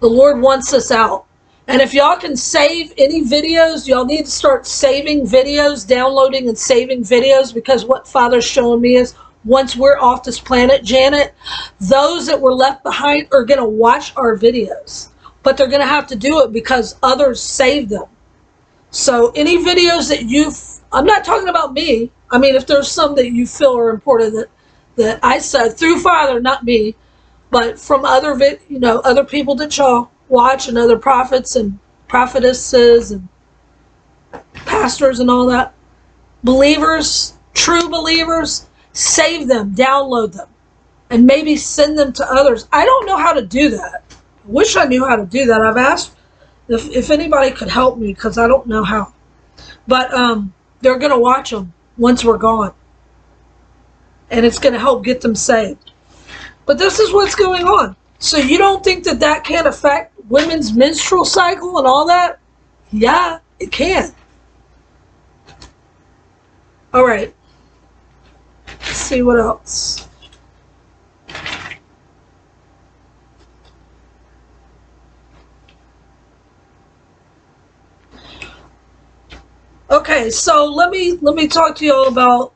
Lord wants us out. And if y'all can save any videos, y'all need to start saving videos, downloading and saving videos, because what Father's showing me is once we're off this planet, Janet, those that were left behind are going to watch our videos. But they're going to have to do it because others saved them. So any videos that I'm not talking about me. I mean, if there's some that you feel are important that I said through Father, not me, but from other other people that y'all watch and other prophets and prophetesses and pastors and all that. Believers, true believers, save them, download them, and maybe send them to others. I don't know how to do that. I wish I knew how to do that. I've asked if anybody could help me because I don't know how. But they're going to watch them once we're gone. And it's going to help get them saved. But this is what's going on. So you don't think that that can't affect women's menstrual cycle and all that? Yeah, it can. All right. Let's see what else. Okay, so let me talk to you all about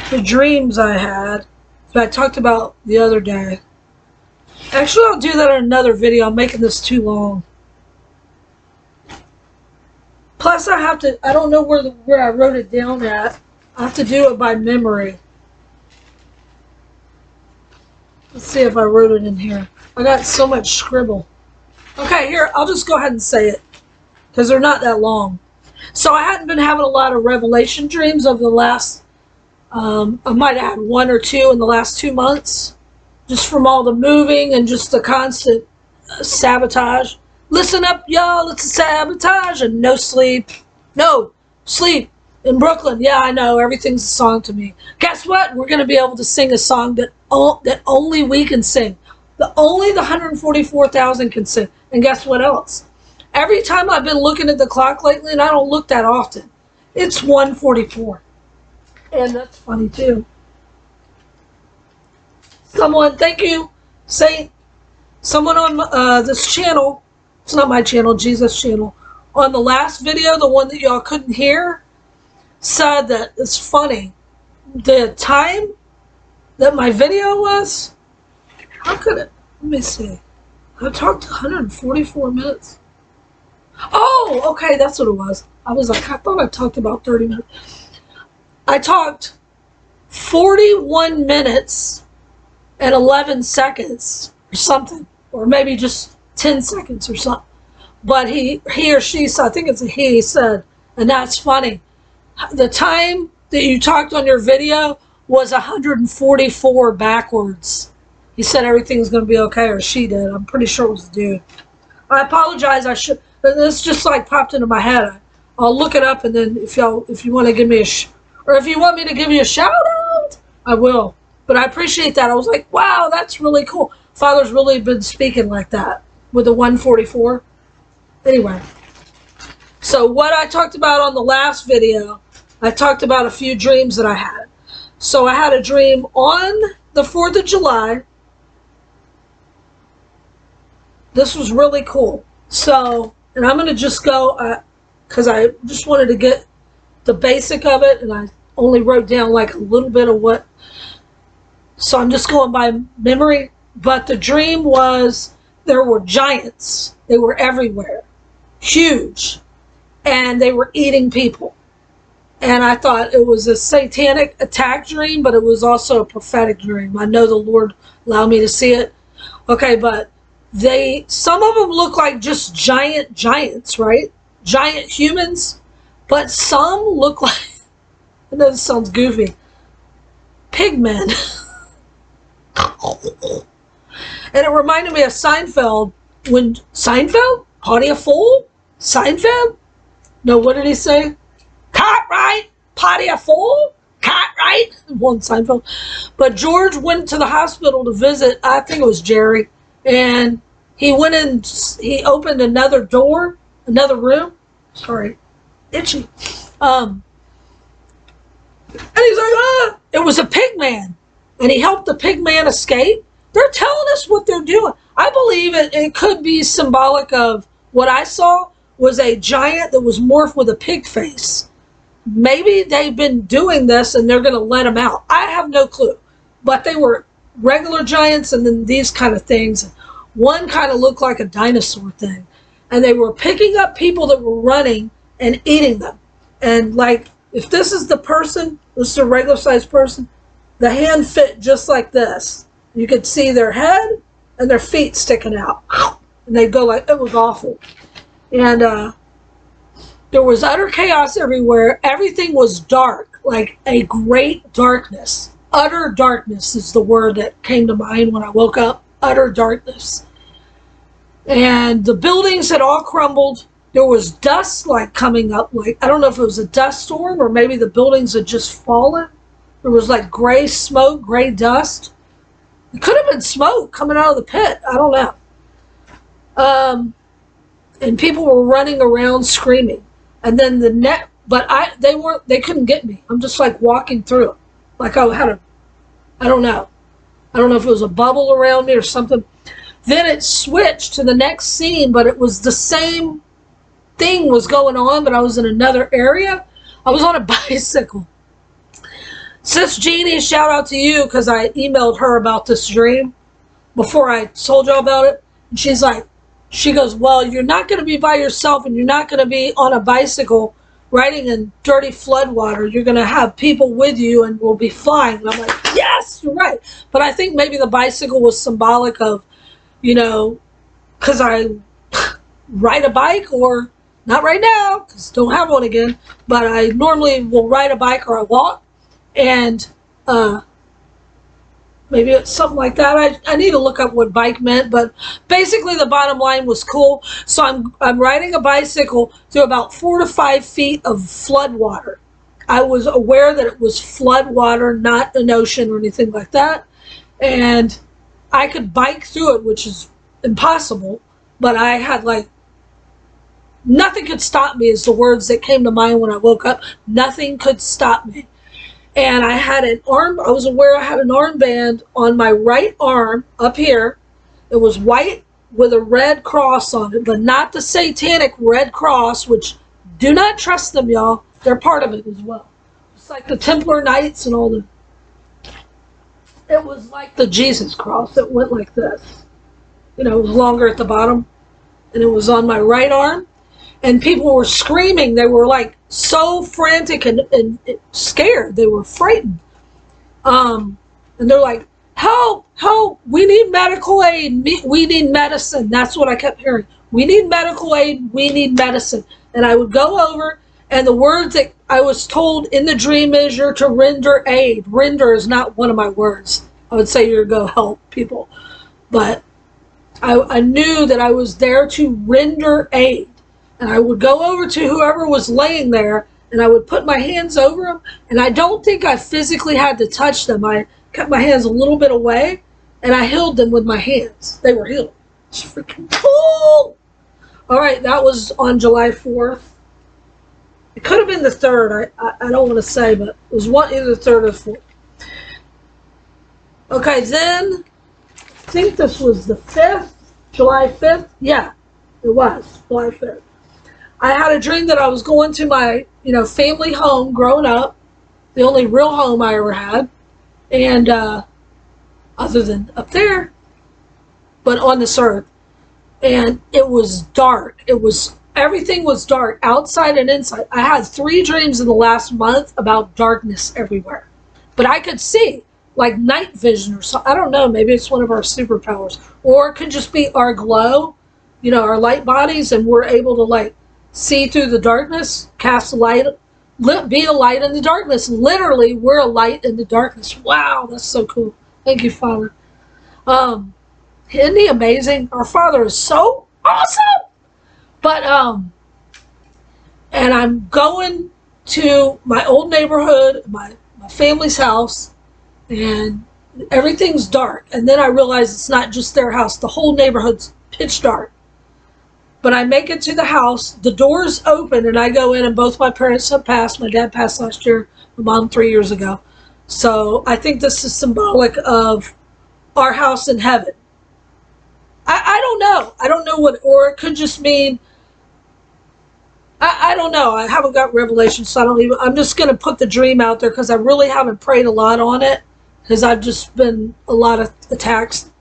the dreams I had that I talked about the other day. Actually, I'll do that in another video. I'm making this too long. Plus, I don't know where I wrote it down at. I have to do it by memory. Let's see if I wrote it in here. I got so much scribble. Okay, here, I'll just go ahead and say it, because they're not that long. So I hadn't been having a lot of revelation dreams over the last, I might have had 1 or 2 in the last 2 months, just from all the moving and just the constant sabotage. Listen up, y'all, it's a sabotage, and no sleep. No sleep in Brooklyn. Yeah, I know, everything's a song to me. Guess what? We're going to be able to sing a song that only we can sing. Only the 144,000 can sing. And guess what else? Every time I've been looking at the clock lately, and I don't look that often, it's 1:44. And that's funny too. Someone, thank you, Saint. Someone on this channel, it's not my channel, Jesus' channel, on the last video, the one that y'all couldn't hear, said that it's funny. The time that my video was, how could it? Let me see. I talked 144 minutes. Oh, okay, that's what it was. I was like, I thought I talked about 30 minutes. I talked 41 minutes and 11 seconds or something, or maybe just 10 seconds or something. But he or she, so I think it's a he, said, and that's funny. The time that you talked on your video was 144 backwards. He said everything's going to be okay, or she did. I'm pretty sure it was the dude. I apologize. I should. This just like popped into my head. I'll look it up, and then if you want to give me or if you want me to give you a shout out, I will. But I appreciate that. I was like, wow, that's really cool. Father's really been speaking like that with the 144. Anyway, so what I talked about on the last video, I talked about a few dreams that I had. So I had a dream on the 4th of July. This was really cool. So, and I'm going to just go, because I just wanted to get the basic of it, and I only wrote down like a little bit of what, so I'm just going by memory. But the dream was there were giants. They were everywhere. Huge. And they were eating people. And I thought it was a satanic attack dream, but it was also a prophetic dream. I know the Lord allowed me to see it. Okay, but some of them look like just giants, right? Giant humans. But some look like, I know this sounds goofy, pigmen. And it reminded me of Seinfeld. When Seinfeld? Party a fool? Seinfeld? No, what did he say? Cartwright, party a fool? Cartwright? One Seinfeld. But George went to the hospital to visit, I think it was Jerry, and he went in, he opened another door, another room. Sorry, itchy. And he's like, it was a pig man. And he helped the pig man escape. They're telling us what they're doing. I believe it could be symbolic of what I saw was a giant that was morphed with a pig face. Maybe they've been doing this and they're going to let him out. I have no clue. But they were regular giants and then these kind of things. One kind of looked like a dinosaur thing. And they were picking up people that were running and eating them. And like, if this is the person, this is a regular sized person, the hand fit just like this. You could see their head and their feet sticking out. And they'd go like, it was awful. And there was utter chaos everywhere. Everything was dark, like a great darkness. Utter darkness is the word that came to mind when I woke up. Utter darkness. And the buildings had all crumbled. There was dust like coming up. Like, I don't know if it was a dust storm or maybe the buildings had just fallen. There was like gray smoke, gray dust. It could have been smoke coming out of the pit. I don't know. And people were running around screaming. And then they couldn't get me. I'm just like walking through it. Like I don't know. I don't know if it was a bubble around me or something. Then it switched to the next scene, but it was the same thing was going on, but I was in another area. I was on a bicycle. Sis Jeannie, shout out to you, because I emailed her about this dream before I told y'all about it. And she's like, she goes, well, you're not going to be by yourself, and you're not going to be on a bicycle riding in dirty flood water. You're going to have people with you, and we'll be flying. And I'm like, yes, you're right. But I think maybe the bicycle was symbolic of, you know, because I ride a bike, or not right now, because don't have one again, but I normally will ride a bike or I walk. And maybe it's something like that. I need to look up what bike meant, but basically the bottom line was cool. So I'm riding a bicycle through about 4 to 5 feet of flood water. I was aware that it was flood water, not an ocean or anything like that. And I could bike through it, which is impossible, but I had like, nothing could stop me is the words that came to mind when I woke up. Nothing could stop me. And I was aware I had an armband on my right arm up here. It was white with a red cross on it, but not the satanic red cross, which do not trust them, y'all. They're part of it as well. It's like the Templar Knights and all the, it was like the Jesus cross. It went like this. You know, it was longer at the bottom, and it was on my right arm. And people were screaming. They were like so frantic and scared. They were frightened. And they're like, help, help, we need medical aid. We need medicine. That's what I kept hearing. We need medical aid. We need medicine. And I would go over, and the words that I was told in the dream is you're to render aid. Render is not one of my words. I would say you're to go help people. But I knew that I was there to render aid. And I would go over to whoever was laying there, and I would put my hands over them. And I don't think I physically had to touch them. I kept my hands a little bit away, and I healed them with my hands. They were healed. It's freaking cool. All right, that was on July 4th. It could have been the 3rd. I don't want to say, but it was either the 3rd or the 4th. Okay, then I think this was the 5th, July 5th. Yeah, it was July 5th. I had a dream that I was going to my, family home growing up, the only real home I ever had, and other than up there, but on this earth. And it was dark. Everything was dark, outside and inside. I had 3 dreams in the last month about darkness everywhere. But I could see, like night vision or something. I don't know, maybe it's one of our superpowers. Or it could just be our glow, our light bodies, and we're able to, like, see through the darkness, cast light, be a light in the darkness. Literally, we're a light in the darkness. Wow, that's so cool. Thank you, Father. Isn't he amazing? Our Father is so awesome. But, and I'm going to my old neighborhood, my family's house, and everything's dark. And then I realize it's not just their house. The whole neighborhood's pitch dark. But I make it to the house, the door's open, and I go in, and both my parents have passed. My dad passed last year, my mom 3 years ago. So I think this is symbolic of our house in heaven. I don't know. I don't know what, or it could just mean, I don't know. I haven't got revelation, so I'm just going to put the dream out there because I really haven't prayed a lot on it because I've just been a lot of attacks,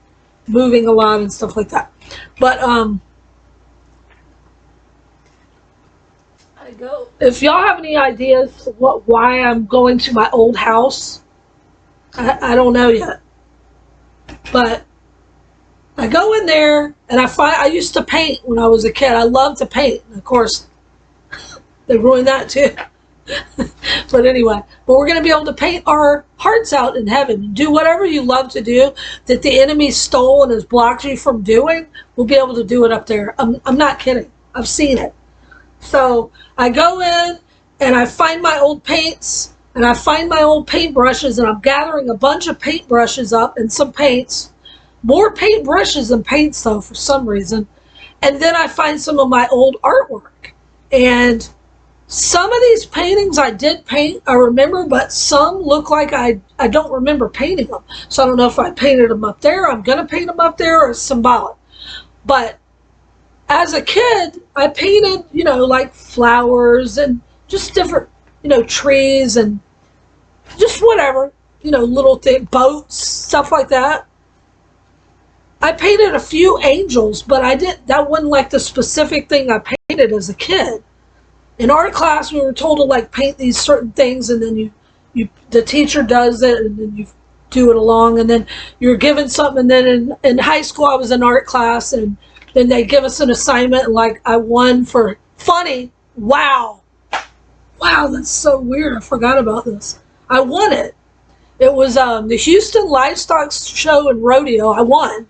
moving a lot and stuff like that. But, if y'all have any ideas why I'm going to my old house, I don't know yet. But I go in there, and I used to paint when I was a kid. I loved to paint. And of course, they ruined that too. But anyway, we're going to be able to paint our hearts out in heaven. Do whatever you love to do that the enemy stole and has blocked you from doing. We'll be able to do it up there. I'm not kidding. I've seen it. So I go in, and I find my old paints, and I find my old paintbrushes, and I'm gathering a bunch of paintbrushes up and some paints. More paintbrushes than paints, though, for some reason. And then I find some of my old artwork. And some of these paintings I did paint, I remember, but some look like I don't remember painting them. So I don't know if I painted them up there, I'm going to paint them up there, or it's symbolic. But as a kid, I painted, like flowers and just different, trees and just whatever, little thing, boats, stuff like that. I painted a few angels, but that wasn't like the specific thing I painted as a kid. In art class, we were told to like paint these certain things, and then the teacher does it, and then you do it along, and then you're given something. And then in high school, I was in art class, and then they give us an assignment, and like I won for funny. Wow, that's so weird. I forgot about this. I won it. It was the Houston Livestock Show and Rodeo. I won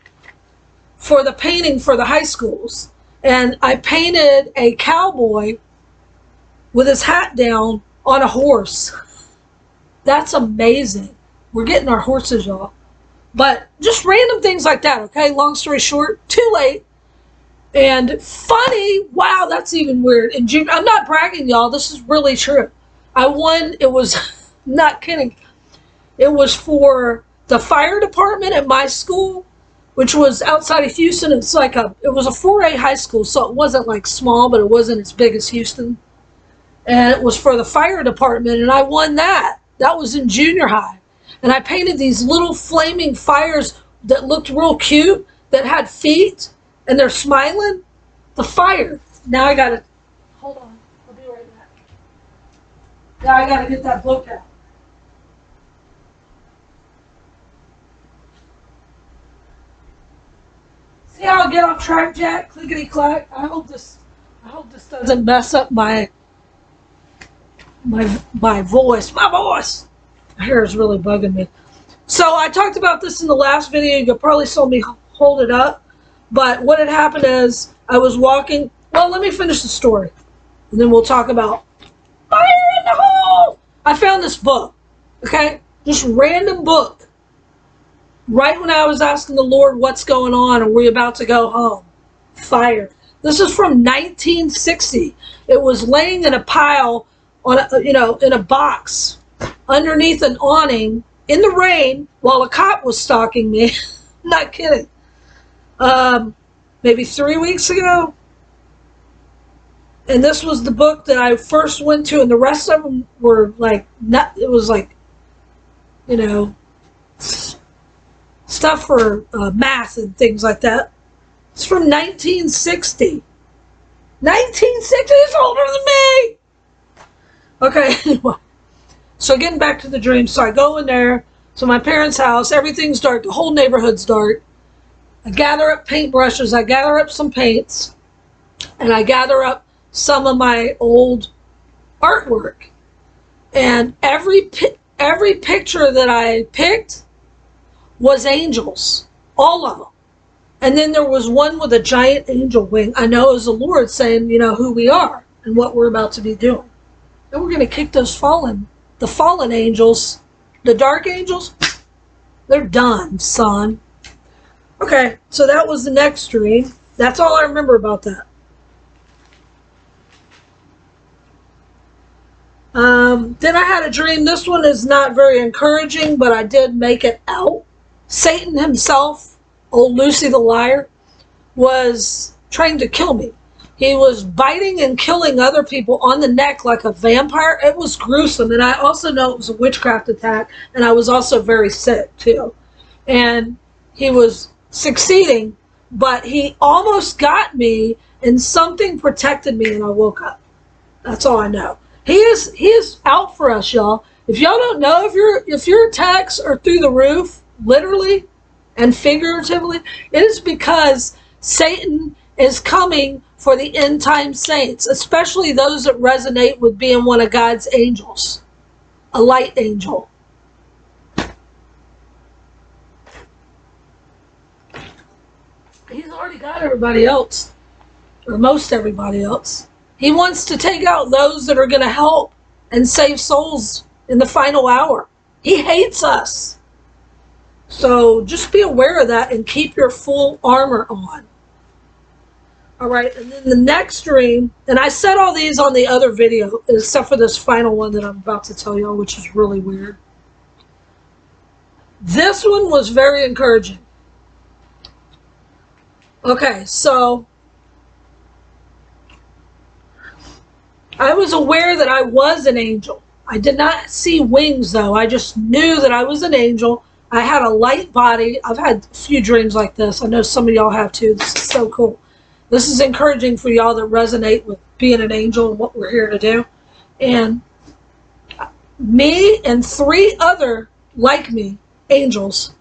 for the painting for the high schools. And I painted a cowboy with his hat down on a horse. That's amazing. We're getting our horses, y'all. But just random things like that, okay? Long story short, too late. And funny, wow, that's even weird. In June, I'm not bragging, y'all. This is really true. I won, it was, not kidding. It was for the fire department at my school, which was outside of Houston. It was a 4A high school, so it wasn't like small, but it wasn't as big as Houston. And it was for the fire department, and I won that. That was in junior high. And I painted these little flaming fires that looked real cute, that had feet, and they're smiling. The fire. Now I gotta, hold on, I'll be right back. Now I gotta get that book out. See how I get off track, Jack? Clickety clack. I hope this doesn't mess up my voice. My voice. My hair is really bugging me. So I talked about this in the last video. You probably saw me hold it up. But what had happened is I was walking. Well, let me finish the story, and then we'll talk about fire in the hole. I found this book. Okay, just random book. Right when I was asking the Lord what's going on, and we're about to go home. Fire. This is from 1960. It was laying in a pile on in a box underneath an awning in the rain while a cop was stalking me. Not kidding. Maybe 3 weeks ago. And this was the book that I first went to, and the rest of them were like, it was like, stuff for math and things like that. It's from 1960. 1960 is older than me! Okay, anyway. So getting back to the dream. So I go in there. So my parents' house, everything's dark. The whole neighborhood's dark. I gather up paintbrushes. I gather up some paints. And I gather up some of my old artwork. And every picture that I picked was angels, all of them. And then there was one with a giant angel wing. I know it was the Lord saying, who we are and what we're about to be doing. And we're going to kick the fallen angels, the dark angels, they're done, son. Okay, so that was the next dream. That's all I remember about that. Then I had a dream. This one is not very encouraging, but I did make it out. Satan himself, old Lucy the liar, was trying to kill me. He was biting and killing other people on the neck like a vampire. It was gruesome, and I also know it was a witchcraft attack, and I was also very sick too. And he was succeeding, but he almost got me, and something protected me, and I woke up. That's all I know. He is out for us, y'all. If y'all don't know, if your attacks are through the roof, literally and figuratively, it is because Satan is coming for the end time saints, especially those that resonate with being one of God's angels, a light angel. He's already got everybody else, or most everybody else. He wants to take out those that are going to help and save souls in the final hour. He hates us. So just be aware of that and keep your full armor on. All right, and then the next dream, and I said all these on the other video, except for this final one that I'm about to tell y'all, which is really weird. This one was very encouraging. Okay, so I was aware that I was an angel. I did not see wings, though. I just knew that I was an angel. I had a light body. I've had a few dreams like this. I know some of y'all have too. This is so cool. This is encouraging for y'all that resonate with being an angel and what we're here to do. And me and 3 other, like me, angels,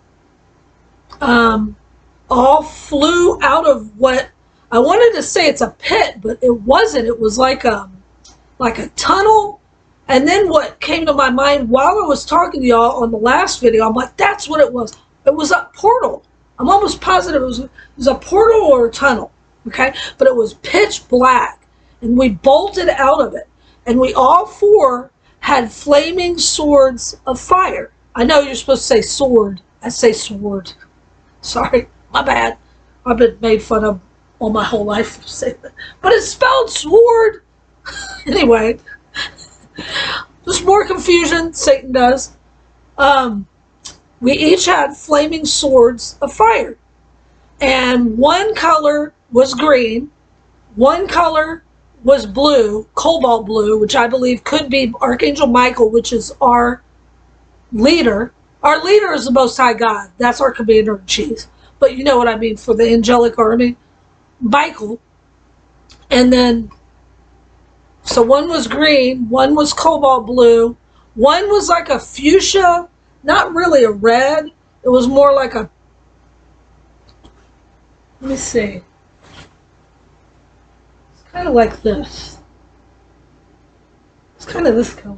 all flew out of what I wanted to say it's a pit, but it wasn't. It was like a tunnel. And then what came to my mind while I was talking to y'all on the last video, I'm like, that's what it was. It was a portal. I'm almost positive it was a portal or a tunnel, okay? But it was pitch black, and we bolted out of it. And we all 4 had flaming swords of fire. I know you're supposed to say sword. I say sword. Sorry, my bad. I've been made fun of all my whole life for saying that. But it's spelled sword. Anyway, just more confusion, Satan does. We each had flaming swords of fire. And one color was green, one color was blue, cobalt blue, which I believe could be Archangel Michael, which is our leader. Our leader is the Most High God. That's our commander-in-chief. But you know what I mean for the angelic army. Michael. And then, so one was green, one was cobalt blue, one was like a fuchsia, not really a red. It was more like a, let me see. It's kind of like this. It's kind of this color.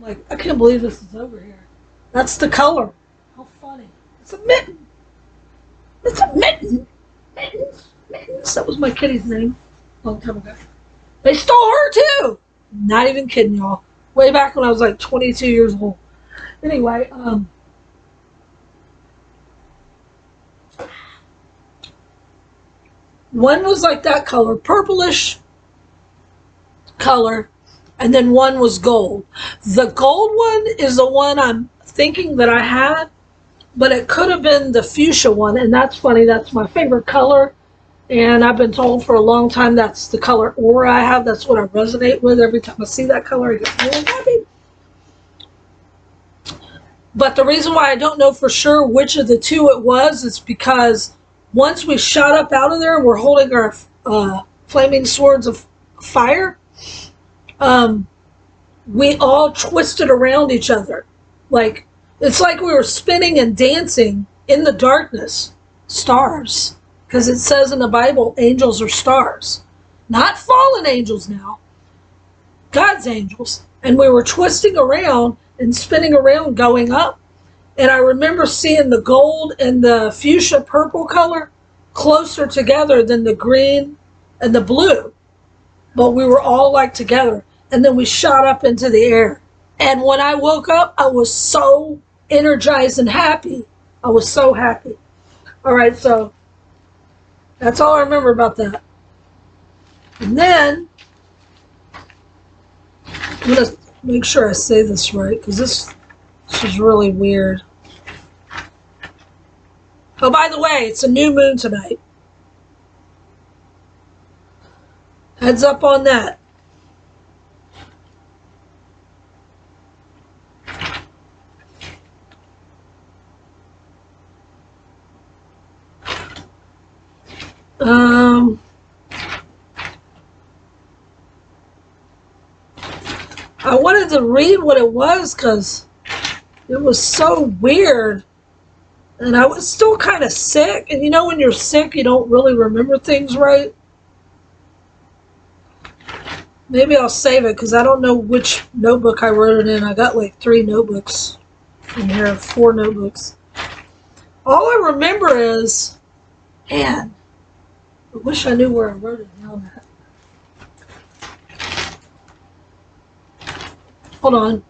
Like, I can't believe this is over here. That's the color. How funny. It's a mitten. It's a mitten. Mittens. Mittens. That was my kitty's name a long time ago. They stole her too. Not even kidding, y'all. Way back when I was like 22 years old. Anyway, one was like that color, purplish color, and then one was gold. The gold one is the one I'm thinking that I had, but it could have been the fuchsia one, and that's funny. That's my favorite color, and I've been told for a long time that's the color aura I have. That's what I resonate with. Every time I see that color, I get really happy. But the reason why I don't know for sure which of the 2 it was is because once we shot up out of there and we're holding our flaming swords of fire, we all twisted around each other. Like, it's like we were spinning and dancing in the darkness. Stars. Because it says in the Bible, angels are stars. Not fallen angels now. God's angels. And we were twisting around and spinning around going up. And I remember seeing the gold and the fuchsia purple color closer together than the green and the blue. But we were all like together. And then we shot up into the air. And when I woke up, I was so energized and happy. I was so happy. All right, so that's all I remember about that. And then, I'm going to make sure I say this right, because this is really weird. Oh, by the way, it's a new moon tonight. Heads up on that. I wanted to read what it was because it was so weird. And I was still kind of sick. And you know when you're sick, you don't really remember things right? Maybe I'll save it because I don't know which notebook I wrote it in. I got like 3 notebooks in here, 4 notebooks. All I remember is, man, I wish I knew where I wrote it down at. Hold on.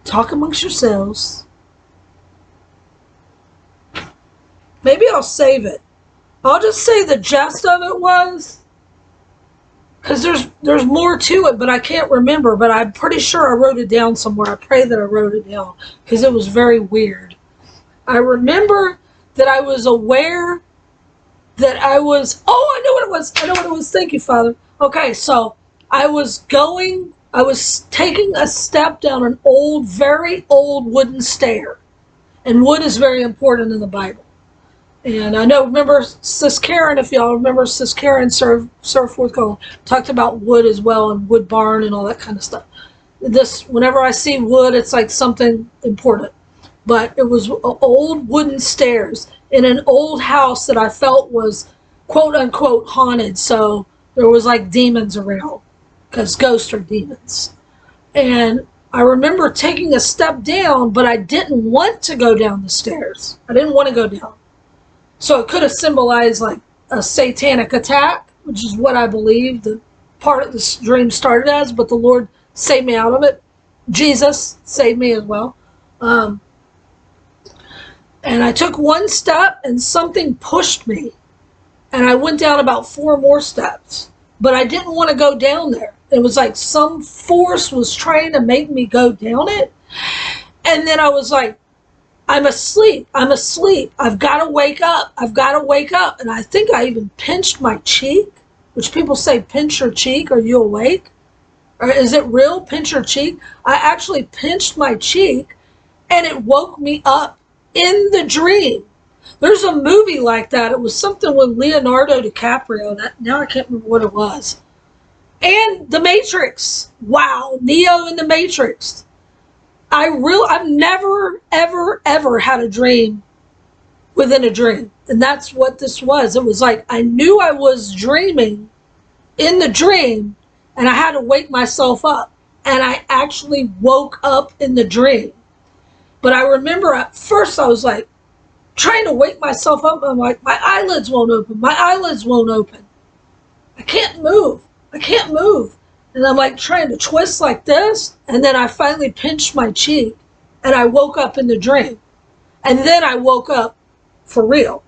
Talk amongst yourselves. Maybe I'll save it. I'll just say the gist of it was, because there's more to it, but I can't remember. But I'm pretty sure I wrote it down somewhere. I pray that I wrote it down because it was very weird. I remember that I was aware that I was, oh, I know what it was. I know what it was. Thank you, Father. Okay, so I was taking a step down an old, very old wooden stair. And wood is very important in the Bible. And I know, remember Sis Karen, if y'all remember Sis Karen, Serve Forth Call, talked about wood as well, and wood barn and all that kind of stuff. Whenever I see wood, it's like something important. But it was old wooden stairs in an old house that I felt was quote unquote haunted. So there was like demons around, because ghosts are demons. And I remember taking a step down, but I didn't want to go down the stairs. I didn't want to go down. So it could have symbolized like a satanic attack, which is what I believe the part of this dream started as, but the Lord saved me out of it. Jesus saved me as well. And I took one step and something pushed me. And I went down about 4 more steps. But I didn't want to go down there. It was like some force was trying to make me go down it. And then I was like, I'm asleep. I've got to wake up. And I think I even pinched my cheek, which people say, pinch your cheek, are you awake? Or is it real? Pinch your cheek? I actually pinched my cheek and it woke me up in the dream. There's a movie like that. It was something with Leonardo DiCaprio. Now I can't remember what it was. And The Matrix. Wow, Neo in The Matrix. I've never, ever had a dream within a dream. And that's what this was. It was like I knew I was dreaming in the dream, and I had to wake myself up. And I actually woke up in the dream. But I remember at first I was like trying to wake myself up. I'm like, my eyelids won't open. I can't move. And I'm like trying to twist like this. And then I finally pinched my cheek and I woke up in the dream. And then I woke up for real.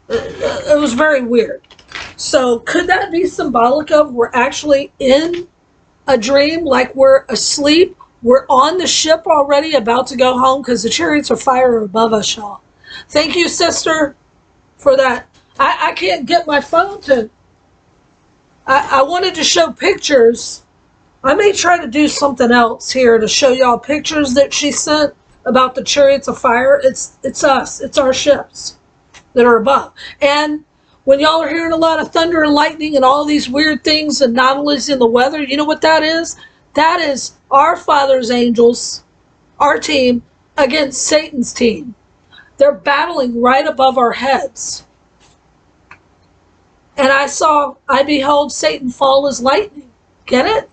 It was very weird. So could that be symbolic of we're actually in a dream, like we're asleep? We're on the ship already, about to go home, because the chariots of fire are above us, y'all. Thank you, sister, for that. I can't get my phone to... I wanted to show pictures. I may try to do something else here to show y'all pictures that she sent about the chariots of fire. It's us. It's our ships that are above. And when y'all are hearing a lot of thunder and lightning and all these weird things, anomalies in the weather, you know what that is? That is our Father's angels, our team, against Satan's team. They're battling right above our heads. And I beheld Satan fall as lightning. Get it?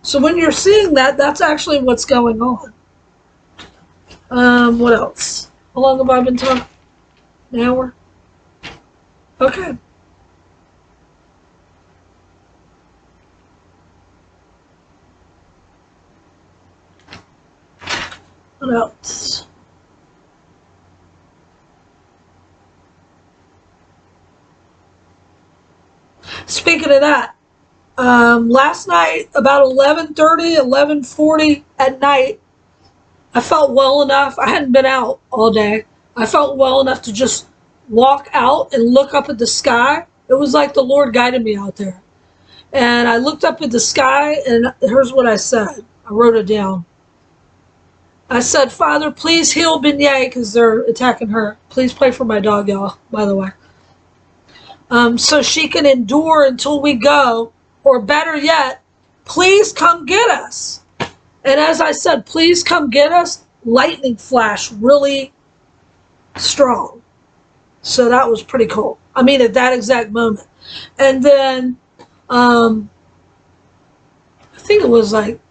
So when you're seeing that, that's actually what's going on. What else? How long have I been talking? An hour? Okay. What else? Speaking of that, last night about 11:30, 11:40 at night, I felt well enough. I hadn't been out all day. I felt well enough to just walk out and look up at the sky. It was like the Lord guided me out there. And I looked up at the sky, and here's what I said. I wrote it down. I said, Father, please heal Beignet, because they're attacking her. Please pray for my dog, y'all, by the way. So she can endure until we go, or better yet, please come get us. And as I said, please come get us, lightning flash really strong. So that was pretty cool. I mean, at that exact moment. And then, I think it was like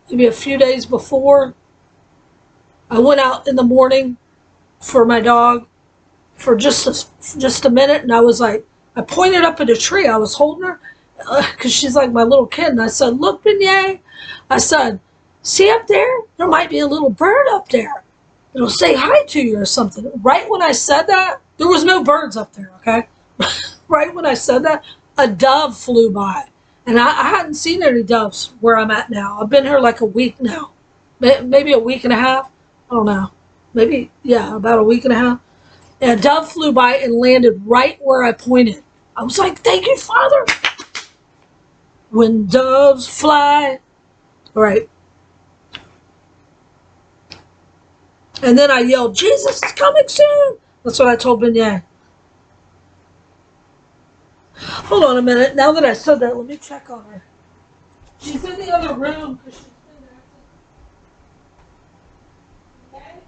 maybe a few days before, I went out in the morning for my dog for just a minute, and I was like, I pointed up at a tree. I was holding her because she's like my little kid, and I said, look, Beignet. I said, see up there? There might be a little bird up there. It'll say hi to you or something. Right when I said that, there was no birds up there, okay? Right when I said that, a dove flew by. And I hadn't seen any doves where I'm at now. I've been here like a week now. Maybe a week and a half. I don't know. Maybe, yeah, about a week and a half. And a dove flew by and landed right where I pointed. I was like, thank you, Father. when doves fly. All right. And then I yelled, Jesus is coming soon. That's what I told Beignet. Hold on a minute. Now that I said that, let me check on her. She's in the other room because she's been acting.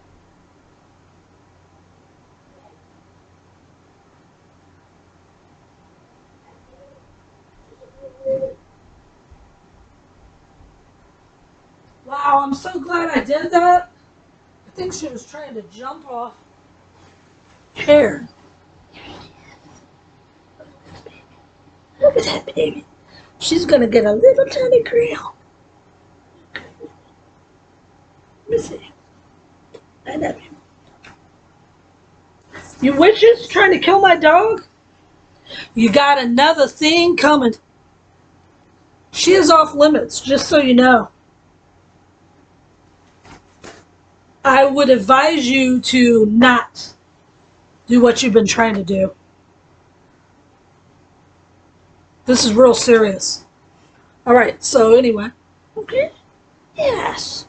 Okay? Wow, I'm so glad I did that. I think she was trying to jump off chair. Look at that baby. She's gonna get a little tiny crown. Let me see. I love you. You witches trying to kill my dog? You got another thing coming. She is off limits, just so you know. I would advise you to not do what you've been trying to do. This is real serious. All right, so anyway. Okay. Yes.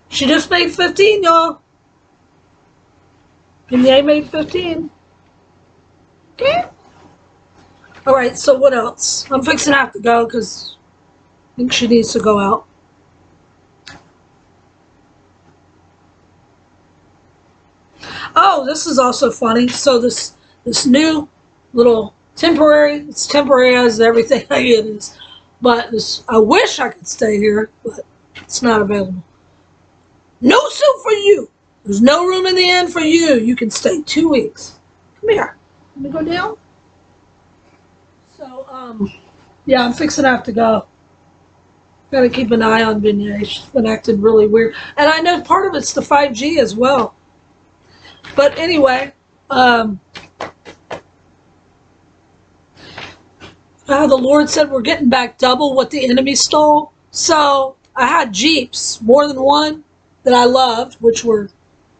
She just made 15, y'all. And they made 15. Okay. All right, so what else? I'm fixing to have to go because I think she needs to go out. Oh, this is also funny. So this new little temporary, it's temporary as everything I get is, but this, I wish I could stay here, but it's not available. No soup for you. There's no room in the inn for you. You can stay 2 weeks. Come here. Let me go down. So, yeah, I'm fixing to have to go. Got to keep an eye on Beignet. She's been acting really weird. And I know part of it's the 5G as well. But anyway, the Lord said we're getting back double what the enemy stole. So I had Jeeps, more than one, that I loved, which were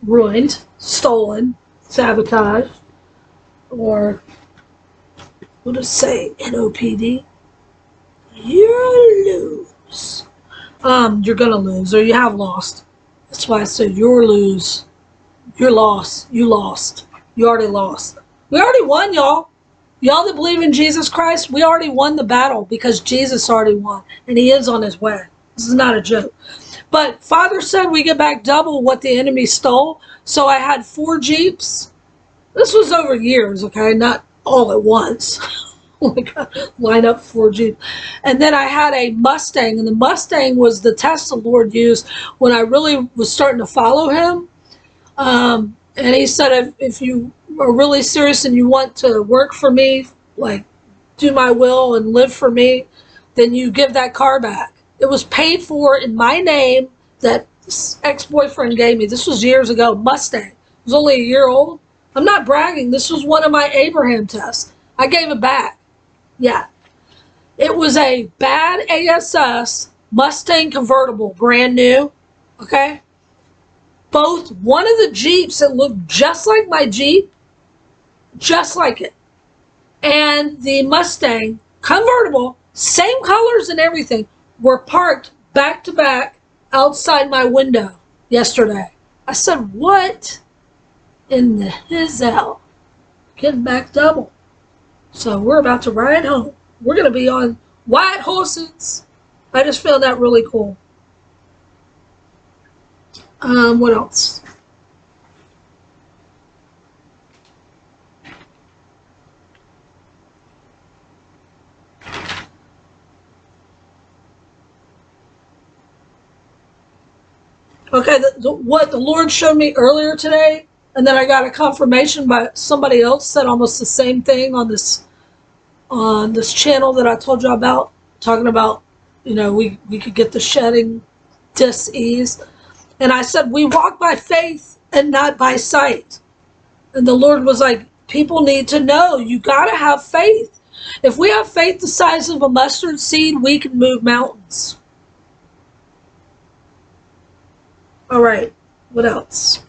ruined, stolen, sabotaged, or what does it say? NOPD. You lose. You're gonna lose, or you have lost. That's why I said you're lose. You're lost. You lost. You already lost. We already won, y'all. Y'all that believe in Jesus Christ, we already won the battle because Jesus already won, and he is on his way. This is not a joke. But Father said we get back double what the enemy stole. So I had 4 Jeeps. This was over years, okay? Not all at once. Oh my God, line up 4 Jeeps. And then I had a Mustang, and the Mustang was the test the Lord used when I really was starting to follow him. And he said, if you are really serious and you want to work for me, like do my will and live for me, then you give that car back. It was paid for in my name that ex-boyfriend gave me. This was years ago. Mustang. It was only a year old. I'm not bragging. This was one of my Abraham tests. I gave it back. Yeah. It was a bad ASS Mustang convertible, brand new. Okay. Both one of the Jeeps that looked just like my Jeep, just like it, and the Mustang convertible, same colors and everything, were parked back to back outside my window yesterday. I said, what in the hell? Getting back double. So we're about to ride home. We're going to be on white horses. I just found that really cool. What else? Okay, what the Lord showed me earlier today, and then I got a confirmation by somebody else said almost the same thing on this channel that I told you about, talking about, you know, we could get the shedding dis-ease. And I said, we walk by faith and not by sight. And the Lord was like, people need to know, you got to have faith. If we have faith the size of a mustard seed, we can move mountains. All right, what else?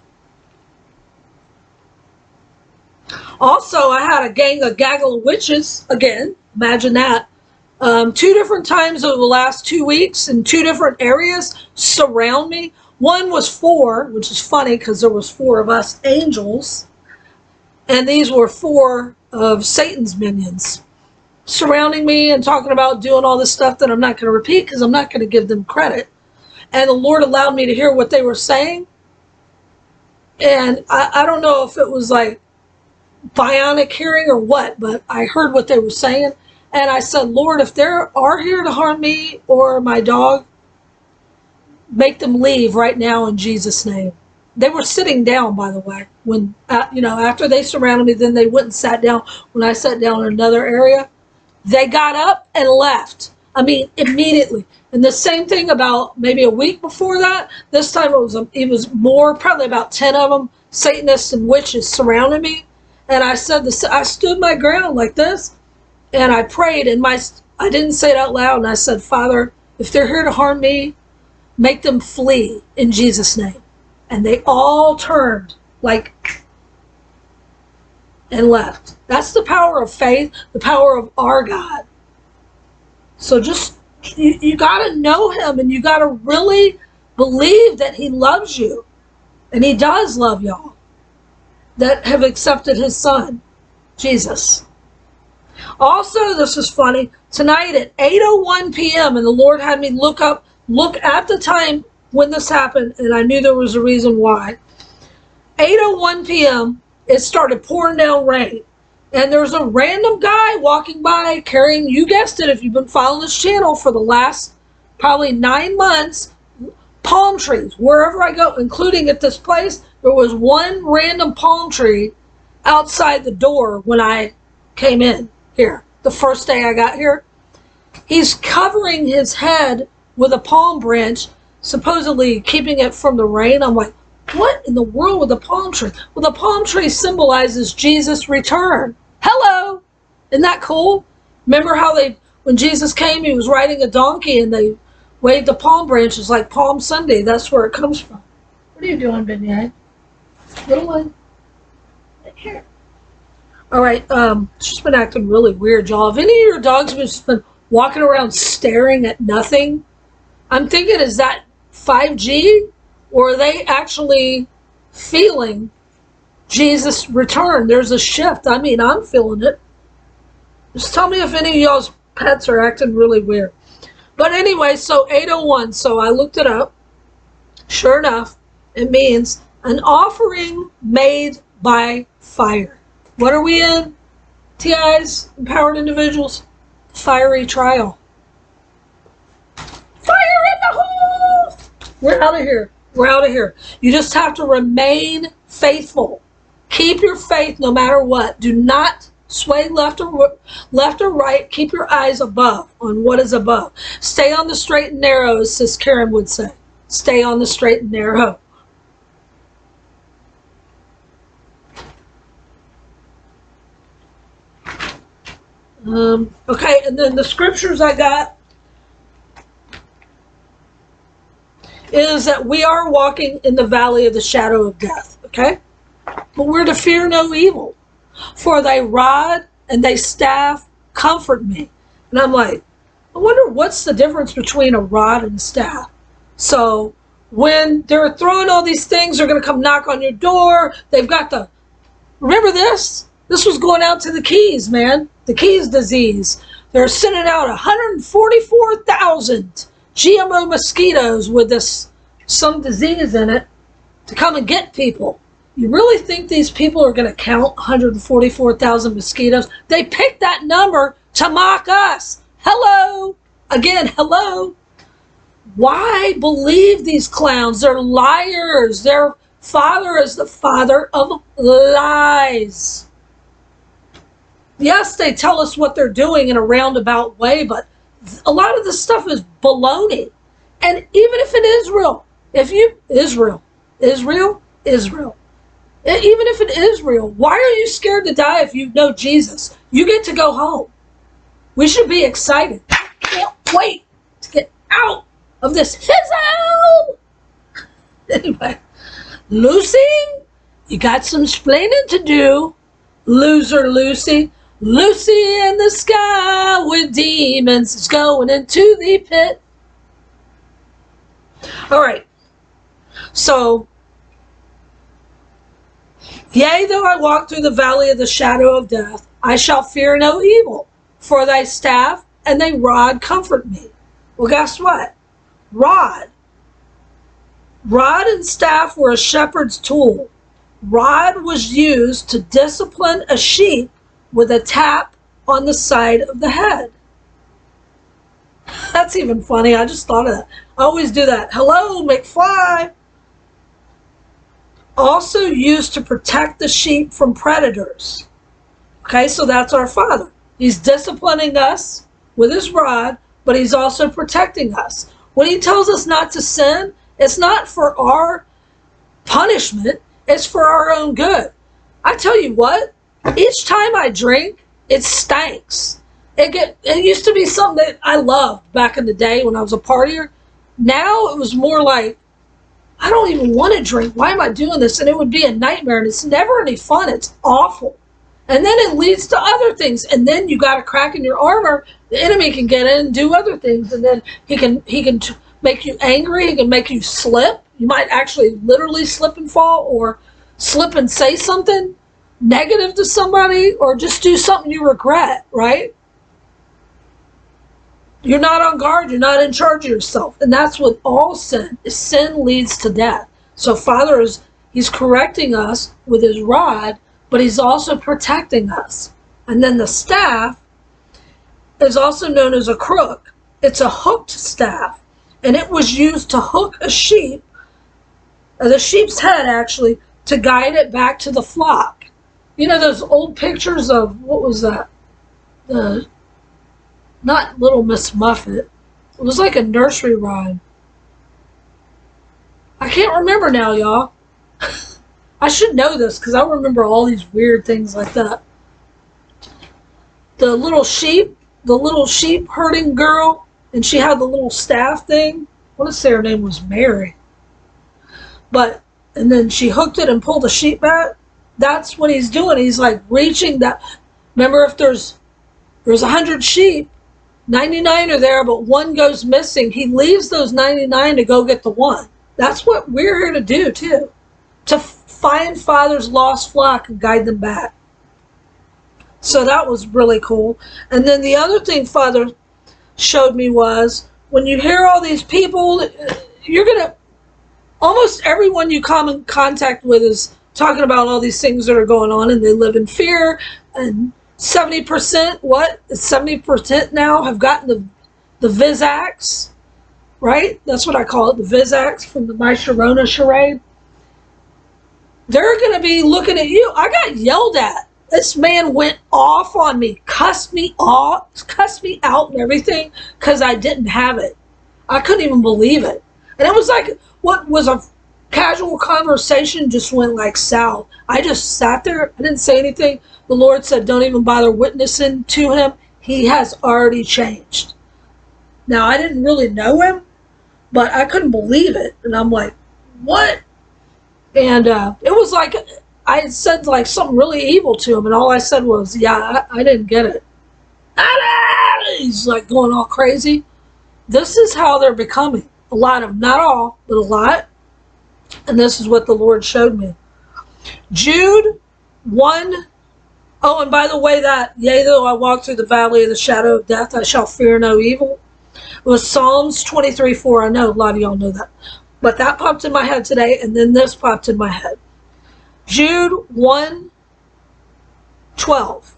Also, I had a gaggle of witches, again, imagine that, Two different times over the last 2 weeks in two different areas surround me. One was four, which is funny because there was four of us angels, and these were four of Satan's minions surrounding me and talking about doing all this stuff that I'm not going to repeat because I'm not going to give them credit. And the Lord allowed me to hear what they were saying. And I don't know if it was like bionic hearing or what, but I heard what they were saying. And I said, Lord, if they are here to harm me or my dog, make them leave right now in Jesus' name. They were sitting down, by the way, when, after they surrounded me, then they went and sat down. When I sat down in another area, they got up and left. I mean, immediately. And the same thing about maybe a week before that. This time it was more, probably about 10 of them, Satanists and witches surrounded me. And I said this, I stood my ground like this, and I prayed, and I didn't say it out loud, and I said, Father, if they're here to harm me, make them flee in Jesus' name. And they all turned and left. That's the power of faith, the power of our God. So just, you got to know him, and you got to really believe that he loves you. And he does love y'all that have accepted his son, Jesus. Also, this is funny, tonight at 8:01 p.m., and the Lord had me look at the time when this happened, and I knew there was a reason why. 8:01 p.m., it started pouring down rain. And there's a random guy walking by carrying, you guessed it, if you've been following this channel for the last probably 9 months, palm trees. Wherever I go, including at this place, there was one random palm tree outside the door when I came in here. The first day I got here. He's covering his head with a palm branch, supposedly keeping it from the rain. I'm like, what in the world with a palm tree? Well, the palm tree symbolizes Jesus' return. Hello! Isn't that cool? Remember how when Jesus came, he was riding a donkey and they waved the palm branches like Palm Sunday. That's where it comes from. What are you doing, Beignet? Little one. Right here. All right, she's been acting really weird, y'all. If any of your dogs have just been walking around staring at nothing, I'm thinking, is that 5G? Or are they actually feeling Jesus' return? There's a shift. I mean, I'm feeling it. Just tell me if any of y'all's pets are acting really weird. But anyway, so 8:01. So I looked it up. Sure enough, it means an offering made by fire. What are we in? TIs, empowered individuals, fiery trial. Fire in the hole! We're out of here. We're out of here. You just have to remain faithful. Keep your faith no matter what. Do not sway left or right. Keep your eyes above, on what is above. Stay on the straight and narrow, as Sis Karen would say. Stay on the straight and narrow. Okay, and then the scriptures I got is that we are walking in the valley of the shadow of death, okay? But we're to fear no evil, for thy rod and thy staff comfort me. And I'm like, I wonder what's the difference between a rod and a staff. So when they're throwing all these things, they're going to come knock on your door. They've got remember this? This was going out to the Keys, man. The Keys disease. They're sending out 144,000 GMO mosquitoes with some disease in it to come and get people. You really think these people are going to count 144,000 mosquitoes? They picked that number to mock us. Hello. Again, hello. Why believe these clowns? They're liars. Their father is the father of lies. Yes, they tell us what they're doing in a roundabout way, but a lot of this stuff is baloney. And even if it is real, Israel, even if it is real, why are you scared to die if you know Jesus? You get to go home. We should be excited. I can't wait to get out of this hizzo. Anyway, Lucy, you got some splaining to do. Loser Lucy. Lucy in the sky with demons is going into the pit. All right. So, yea, though I walk through the valley of the shadow of death, I shall fear no evil, for thy staff and thy rod comfort me. Well, guess what? Rod and staff were a shepherd's tool. Rod was used to discipline a sheep with a tap on the side of the head. That's even funny. I just thought of that. I always do that. Hello, McFly. Also used to protect the sheep from predators. Okay, so that's our Father. He's disciplining us with his rod, but he's also protecting us. When he tells us not to sin, it's not for our punishment, it's for our own good. I tell you what, each time I drink, it stinks. It used to be something that I loved back in the day when I was a partier. Now it was more like, I don't even want to drink. Why am I doing this? And it would be a nightmare, and it's never any fun. It's awful. And then it leads to other things. And then you got a crack in your armor. The enemy can get in and do other things. And then he can make you angry. He can make you slip. You might actually literally slip and fall, or slip and say something negative to somebody, or just do something you regret, right? You're not on guard. You're not in charge of yourself. And that's what all sin is. Sin leads to death. So Father he's correcting us with his rod, but he's also protecting us. And then the staff is also known as a crook. It's a hooked staff. And it was used to hook a sheep, the sheep's head actually, to guide it back to the flock. You know those old pictures of, what was that? Not Little Miss Muffet. It was like a nursery rhyme. I can't remember now, y'all. I should know this because I remember all these weird things like that. The little sheep herding girl, and she had the little staff thing. I want to say her name was Mary. And then she hooked it and pulled the sheep back. That's what he's doing. He's like reaching that. Remember, if there's 100 sheep, 99 are there, but one goes missing. He leaves those 99 to go get the one. That's what we're here to do too. To find Father's lost flock and guide them back. So that was really cool. And then the other thing Father showed me was, when you hear all these people, you're going to, almost everyone you come in contact with is talking about all these things that are going on, and they live in fear. And 70%, 70% now have gotten the Vizax, right? That's what I call it, the Vizax from the My Sharona charade. They're going to be looking at you. I got yelled at. This man went off on me, cussed me out and everything because I didn't have it. I couldn't even believe it. And it was like, what was a casual conversation just went like south. I just sat there. I didn't say anything. The Lord said, don't even bother witnessing to him. He has already changed. Now, I didn't really know him, but I couldn't believe it. And I'm like, what? And it was like, I had said like something really evil to him, and all I said was, yeah, I didn't get it. He's like going all crazy. This is how they're becoming. A lot of, not all, but a lot. And this is what the Lord showed me. Jude 1. Oh, and by the way, that, yea, though I walk through the valley of the shadow of death, I shall fear no evil. It was Psalms 23:4. I know a lot of y'all know that. But that popped in my head today, and then this popped in my head. Jude 1:12.